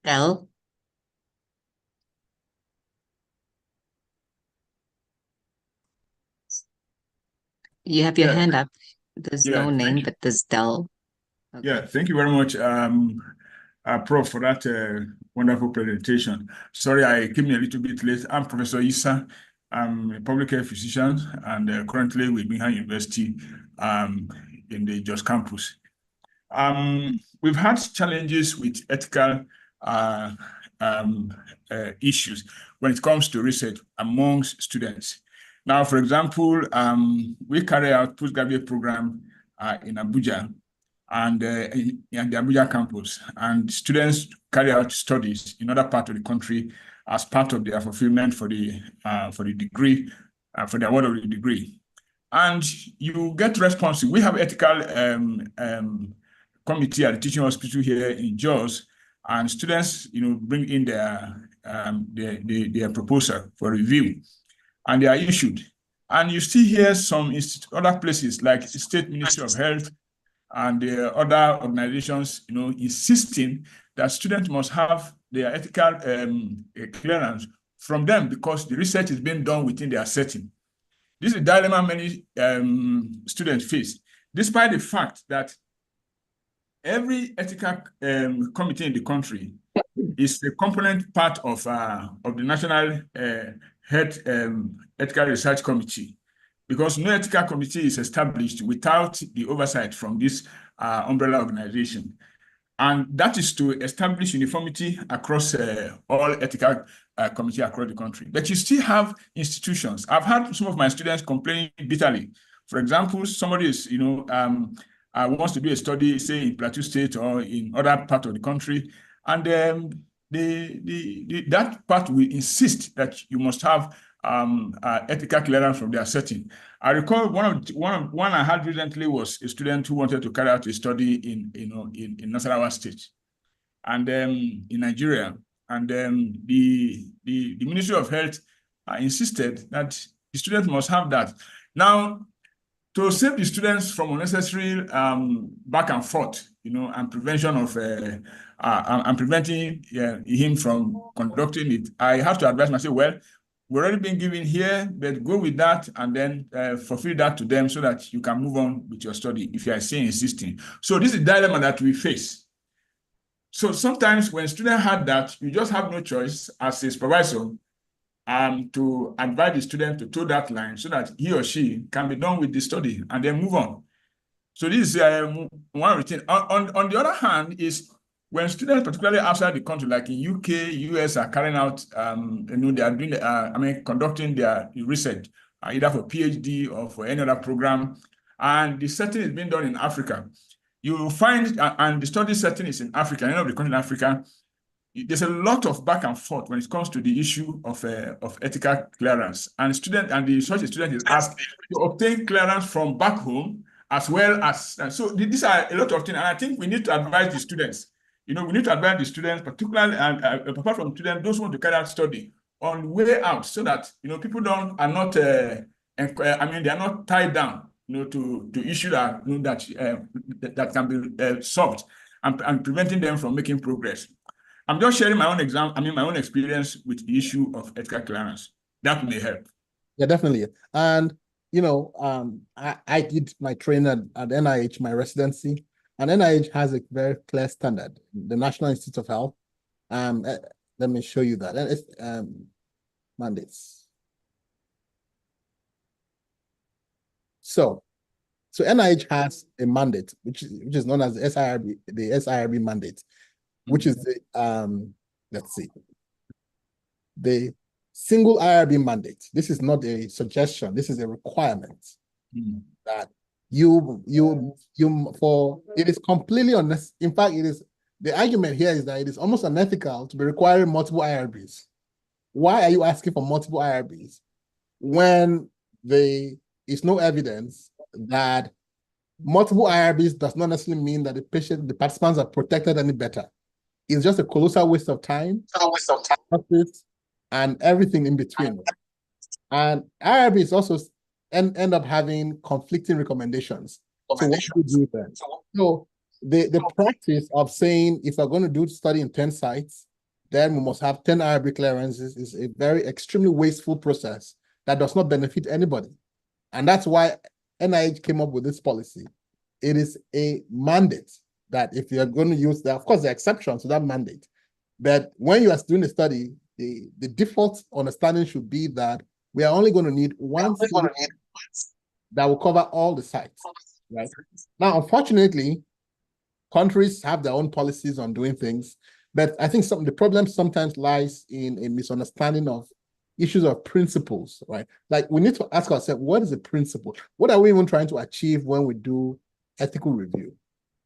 Del? You have your hand up. There's no name, but there's Del. Okay. Yeah, thank you very much, Prof, for that wonderful presentation. Sorry, I came in a little bit late. I'm Professor Issa. I'm a public health physician and currently with Bingham University in the Jos campus. We've had challenges with ethical issues when it comes to research amongst students. Now, for example, we carry out postgraduate program in Abuja and in the Abuja campus, and students carry out studies in other parts of the country as part of their fulfillment for the degree, for the award of the degree. And you get responsive. We have ethical committee at the teaching hospital here in Jos, and students, bring in their proposal for review, and they are issued. And you see here some other places like the State Ministry of Health and the other organizations, insisting that students must have their ethical clearance from them because the research is being done within their setting. This is a dilemma many students face, despite the fact that every ethical committee in the country is a component part of the National Health Ethical Research Committee, because no ethical committee is established without the oversight from this umbrella organization. And that is to establish uniformity across all ethical committees across the country. But you still have institutions. I've had some of my students complaining bitterly. For example, somebody is, wants to do a study, say in Plateau State or in other part of the country, and that part will insist that you must have ethical clearance from their setting. I recall one I had recently was a student who wanted to carry out a study in Nasarawa State, and in Nigeria, and the Ministry of Health insisted that the student must have that. Now, to save the students from unnecessary back and forth, and prevention of and preventing him from conducting it, I have to advise myself, well, we're already been given here, but go with that and then fulfill that to them so that you can move on with your study if you are still insisting. So this is the dilemma that we face. So sometimes when students had that, you just have no choice as a supervisor to advise the student to toe that line so that he or she can be done with the study and then move on. So this is one routine. On the other hand is when students, particularly outside the country, like in UK, US, are carrying out, they are doing, conducting their research, either for PhD or for any other program, and the setting is being done in Africa. You will find, and the study setting is in Africa, any of the country in Africa, there's a lot of back and forth when it comes to the issue of ethical clearance. And such a student is asked to obtain clearance from back home, as well as, so these are a lot of things, and I think we need to advise the students. We need to advise the students, particularly, apart from students, those who want to carry out study on way out, so that, people are not, they are not tied down, to issue that, that can be solved and preventing them from making progress. I'm just sharing my own my own experience with the issue of ethical clearance. That may help. Yeah, definitely. And, I did my training at NIH, my residency, and NIH has a very clear standard, the National Institute of Health. Let me show you that. And it's mandates. So NIH has a mandate, which is known as the SIRB mandate, which is the let's see, the single IRB mandate. This is not a suggestion. This is a requirement that it is completely unnecessary. In fact, the argument here is that it is almost unethical to be requiring multiple IRBs. Why are you asking for multiple IRBs when there is no evidence that multiple IRBs does not necessarily mean that the participants are protected any better? It's just a colossal waste of time, and everything in between. And IRBs also end up having conflicting recommendations. So what do we do then? So the practice of saying, if we're going to do study in 10 sites, then we must have 10 IRB clearances is a very extremely wasteful process that does not benefit anybody. And that's why NIH came up with this policy. It is a mandate that if you're going to use that, of course, there are exceptions to that mandate. But when you are doing a study, the default understanding should be that we are only going to need one that will cover all the sites, right? Now, unfortunately, countries have their own policies on doing things, but I think the problem sometimes lies in a misunderstanding of issues of principles, right? Like we need to ask ourselves, what is a principle? What are we even trying to achieve when we do ethical review?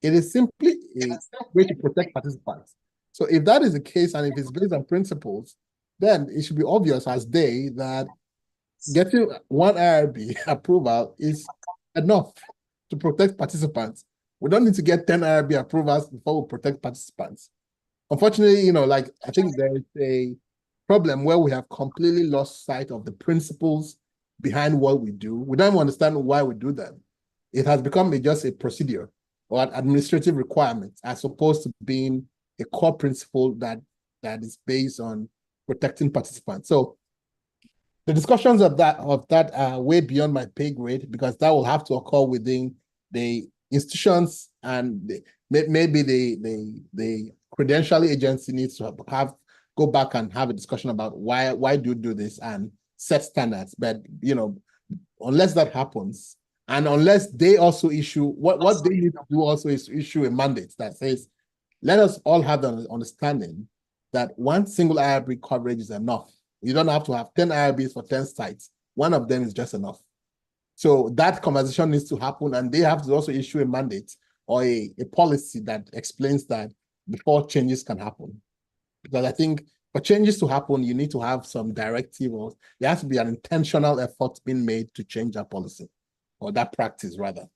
It is simply a way to protect participants. So if that is the case, and if it's based on principles, then it should be obvious as day that getting one IRB approval is enough to protect participants. We don't need to get 10 IRB approvals before we protect participants. Unfortunately, like I think there is a problem where we have completely lost sight of the principles behind what we do. We don't even understand why we do them. It has become just a procedure or an administrative requirement as opposed to being a core principle that is based on protecting participants. So the discussions of that are way beyond my pay grade, because that will have to occur within the institutions, and maybe the credentialing agency needs to go back and have a discussion about why do you do this and set standards. But unless that happens, and unless they also issue what they need to do also is to issue a mandate that says, let us all have the understanding that one single IRB coverage is enough. You don't have to have 10 IRBs for 10 sites. One of them is just enough. So that conversation needs to happen, and they have to also issue a mandate or a policy that explains that before changes can happen. Because I think for changes to happen, you need to have some directive, or there has to be an intentional effort being made to change that policy, or that practice rather,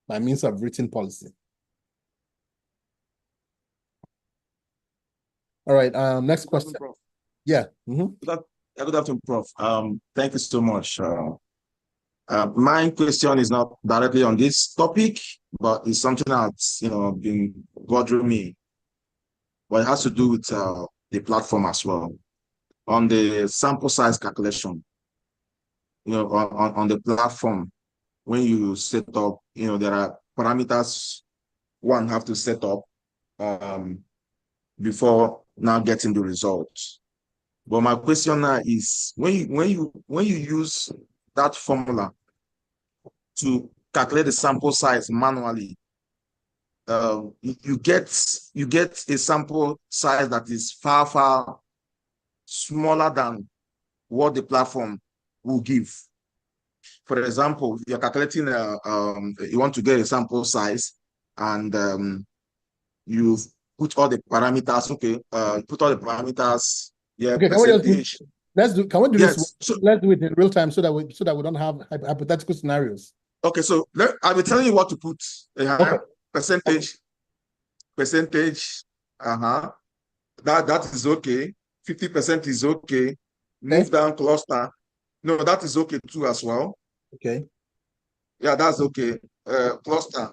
by means of written policy. All right, next question. Prof. Yeah. Good afternoon, Prof. Thank you so much. My question is not directly on this topic, but it's something that's been bothering me. But it has to do with the platform as well. On the sample size calculation, on the platform, when you set up, there are parameters one have to set up before now getting the results. But my question now is, when you use that formula to calculate the sample size manually, you get a sample size that is far smaller than what the platform will give. For example, if you're calculating you want to get a sample size, and you've put all the parameters. Okay, put all the parameters. Yeah, okay, percentage. Can we do Yes, this? so, let's do it in real time so that we don't have hypothetical scenarios. Okay, so I'll be telling you what to put. Okay. Percentage. That is okay. 50% is okay. Move down cluster. No, that is okay too as well. Okay. Yeah, that's okay. Cluster.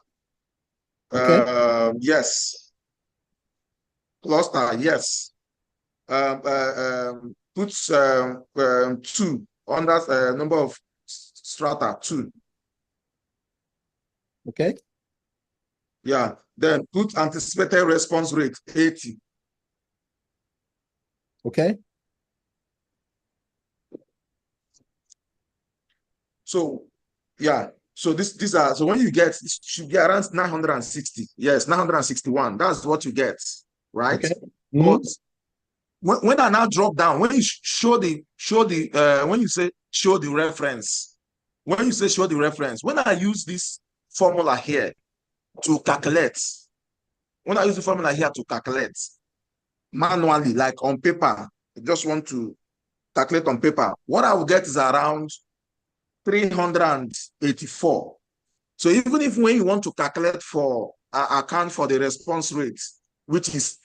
Okay. Yes. Cluster, yes. Put 2 under number of strata, 2. Okay. Yeah. Then put anticipated response rate, 80. Okay. So yeah. So these are, so when you get, it should be around 960. Yes, 961. That's what you get, right? Okay. But when I now drop down, when you when you say show the reference, when I use this formula here to calculate, manually, like on paper, I just want to calculate on paper, what I will get is around 384. So even if when you want to calculate for account for the response rate, which is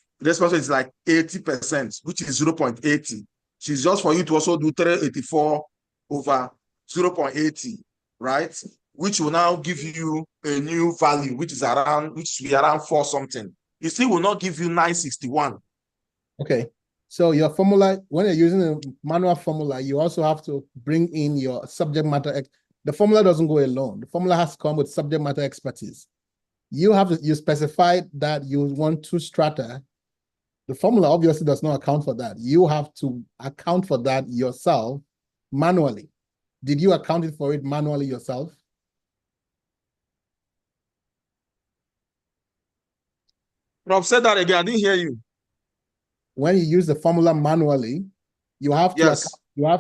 like 80%, which is 0.80, which is just for you to also do 384 over 0.80, right? Which will now give you a new value, which is around 4 something. It still will not give you 961. Okay. So your formula, when you're using a manual formula, you also have to bring in your subject matter. The formula doesn't go alone. The formula has to come with subject matter expertise. You specified that you want 2 strata. The formula obviously does not account for that. You have to account for that yourself manually. Did you account for it manually yourself? Rob, said that again. I didn't hear you. When you use the formula manually, you have to Yes.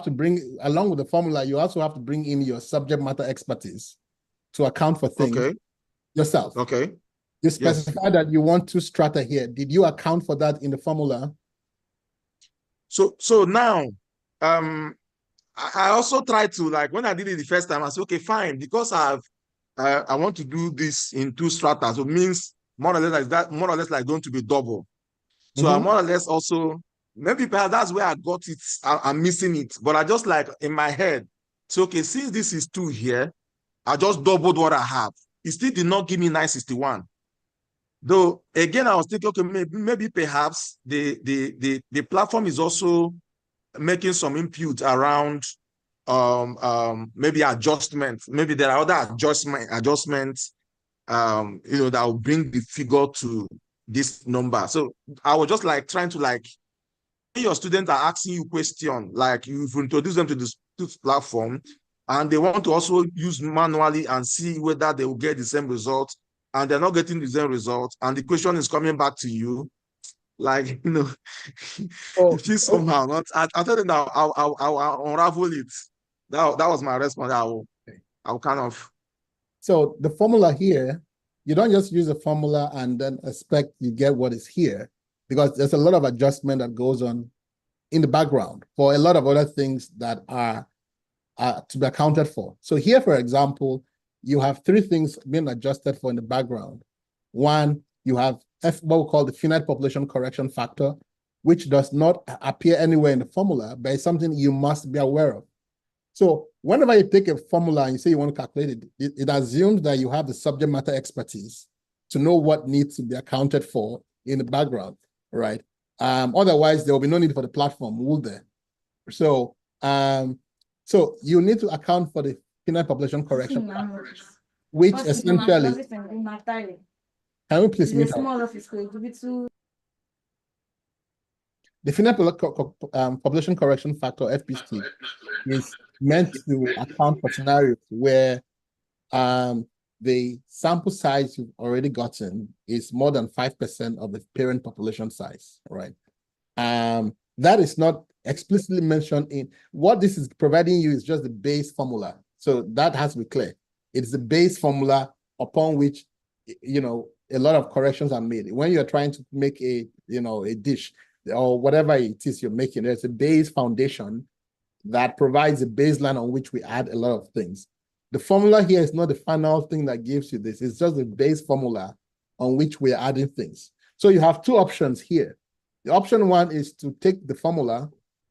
bring, along with the formula, you also have to bring in your subject matter expertise to account for things yourself. Okay. You specify that you want 2 strata here. Did you account for that in the formula? So now, I also tried to, like, when I did it the first time, I said, okay, fine, because I want to do this in 2 strata, so it means more or less like going to be double. So I more or less also, maybe perhaps that's where I got it. I'm missing it, but I just, like, in my head, so okay, since this is 2 here, I just doubled what I have. It still did not give me 961. Though again, I was thinking, okay, maybe perhaps the platform is also making some input around maybe adjustments. Maybe there are other adjustments that will bring the figure to this number. So I was just, like, trying to, like, when your students are asking you question, like, you've introduced them to this platform and they want to also use manually and see whether they will get the same result, and they're not getting the same result, and the question is coming back to you, like, if you somehow not, I told them that I'll unravel it. That was my response. I'll kind of. So the formula here, you don't just use a formula and then expect you get what is here, because there's a lot of adjustment that goes on in the background for a lot of other things that are to be accounted for. So here, for example, you have 3 things being adjusted for in the background. One, you have what we call the finite population correction factor, which does not appear anywhere in the formula, but it's something you must be aware of. So whenever you take a formula and you say you want to calculate it, it assumes that you have the subject matter expertise to know what needs to be accounted for in the background, right? Otherwise, there will be no need for the platform, will there? So, so you need to account for the finite population correction factor, which essentially, can we please meet up? The finite population correction factor, FPC, is meant to account for scenarios where the sample size you've already gotten is more than 5% of the parent population size, right? That is not explicitly mentioned in what this is providing you is just the base formula. So that has to be clear. It's the base formula upon which, a lot of corrections are made. When you're trying to make a dish or whatever it is you're making, there's a base foundation that provides a baseline on which we add a lot of things. The formula here is not the final thing that gives you this. It's just the base formula on which we're adding things. So you have 2 options here. The option 1 is to take the formula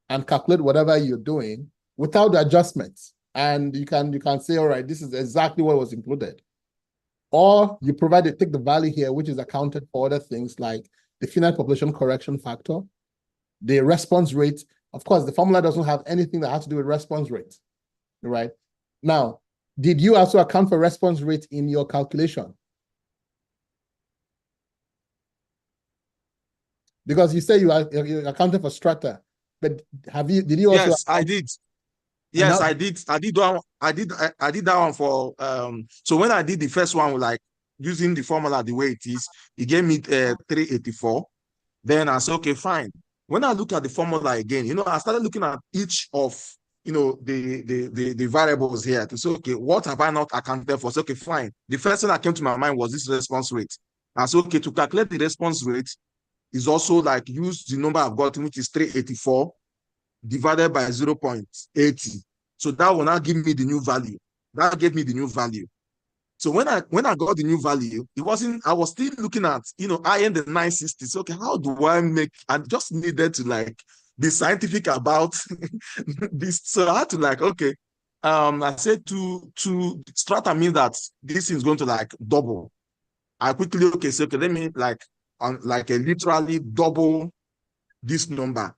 and calculate whatever you're doing without the adjustments. And you can say, all right, this is exactly what was included. Or you take the value here, which is accounted for other things like the finite population correction factor, the response rate. Of course, the formula doesn't have anything that has to do with response rate, right? Now, did you also account for response rate in your calculation? Because you say you accounted for strata, but did you also? Yes, I did. Yes, I did. I did that one for so when I did the first one, like using the formula the way it is, it gave me 384. Then I said, okay, fine. When I look at the formula again, I started looking at each of the variables here to say, okay, what have I not accounted for? So, okay, fine. The first thing that came to my mind was this response rate. I said, okay, to calculate the response rate is also like use the number I've gotten, which is 384 divided by 0.80. So that will now give me the new value. That gave me the new value. So when I got the new value, I was still looking at, I in the 960. So, okay, how do I I just needed to be scientific about this. So I had to okay, I said to strata means that this is going to double. I quickly, okay, so okay, let me literally double this number.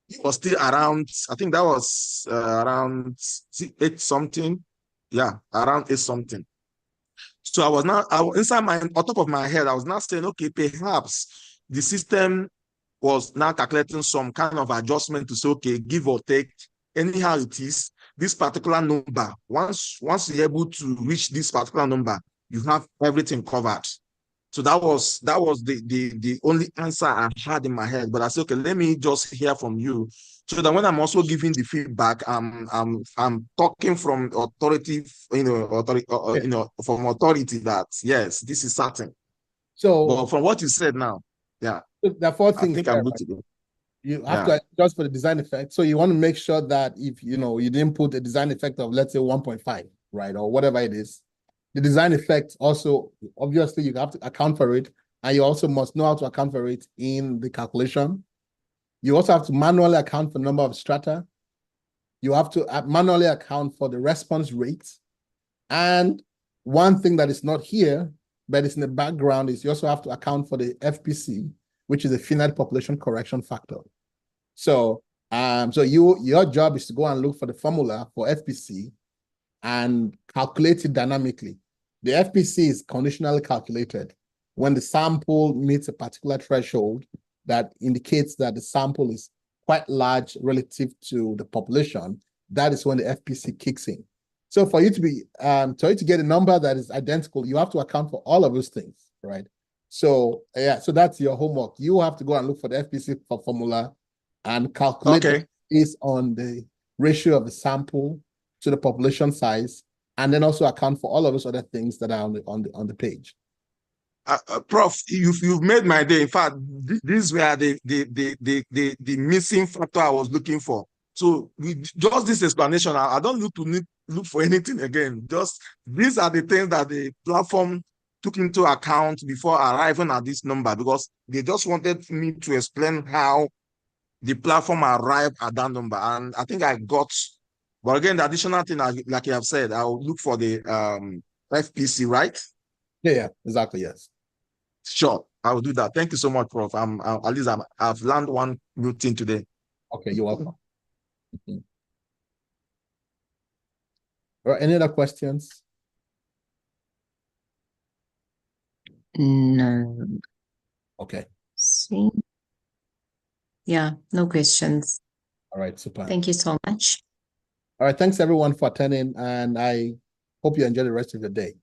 It was still around, I think that was around 8 something. Yeah, around 8 something. So I was now, on top of my head, I was now saying, okay, perhaps the system was now calculating some kind of adjustment to say, okay, give or take, anyhow it is, this particular number, once you're able to reach this particular number, you have everything covered. So that was the only answer I had in my head. But I said, okay, let me just hear from you, so that when I'm also giving the feedback, I'm talking from authoritative, from authority that yes, this is certain. So, but from what you said now, yeah, the fourth thing I think I'm good to go. You have to adjust for the design effect. So you want to make sure that if you didn't put a design effect of, let's say, 1.5, right, or whatever it is, the design effect also, obviously, you have to account for it, and you also must know how to account for it in the calculation. You also have to manually account for the number of strata. You have to manually account for the response rate. And one thing that is not here, but it's in the background, is you also have to account for the FPC, which is a finite population correction factor. So, your job is to go and look for the formula for FPC and calculate it dynamically. The FPC is conditionally calculated when the sample meets a particular threshold that indicates that the sample is quite large relative to the population. That is when the FPC kicks in. So for you to get a number that is identical, you have to account for all of those things, right? So so that's your homework. You have to go and look for the FPC formula and calculate based on the ratio of the sample to the population size, and then also account for all of those other things that are on the page. Prof, you've made my day. In fact, these were the missing factor I was looking for. So with just this explanation, I don't look for anything again. Just these are the things that the platform took into account before arriving at this number, because they just wanted me to explain how the platform arrived at that number. And I think I got, but again, the additional thing, like you have said, I'll look for the FPC, right? Yeah, exactly, yes. Sure, I will do that. Thank you so much, Prof. At least I've learned one new thing today. Okay, you're welcome. Or any other questions? No. Okay. See? Yeah, no questions. All right, super. Thank you so much. All right, thanks everyone for attending, and I hope you enjoy the rest of your day.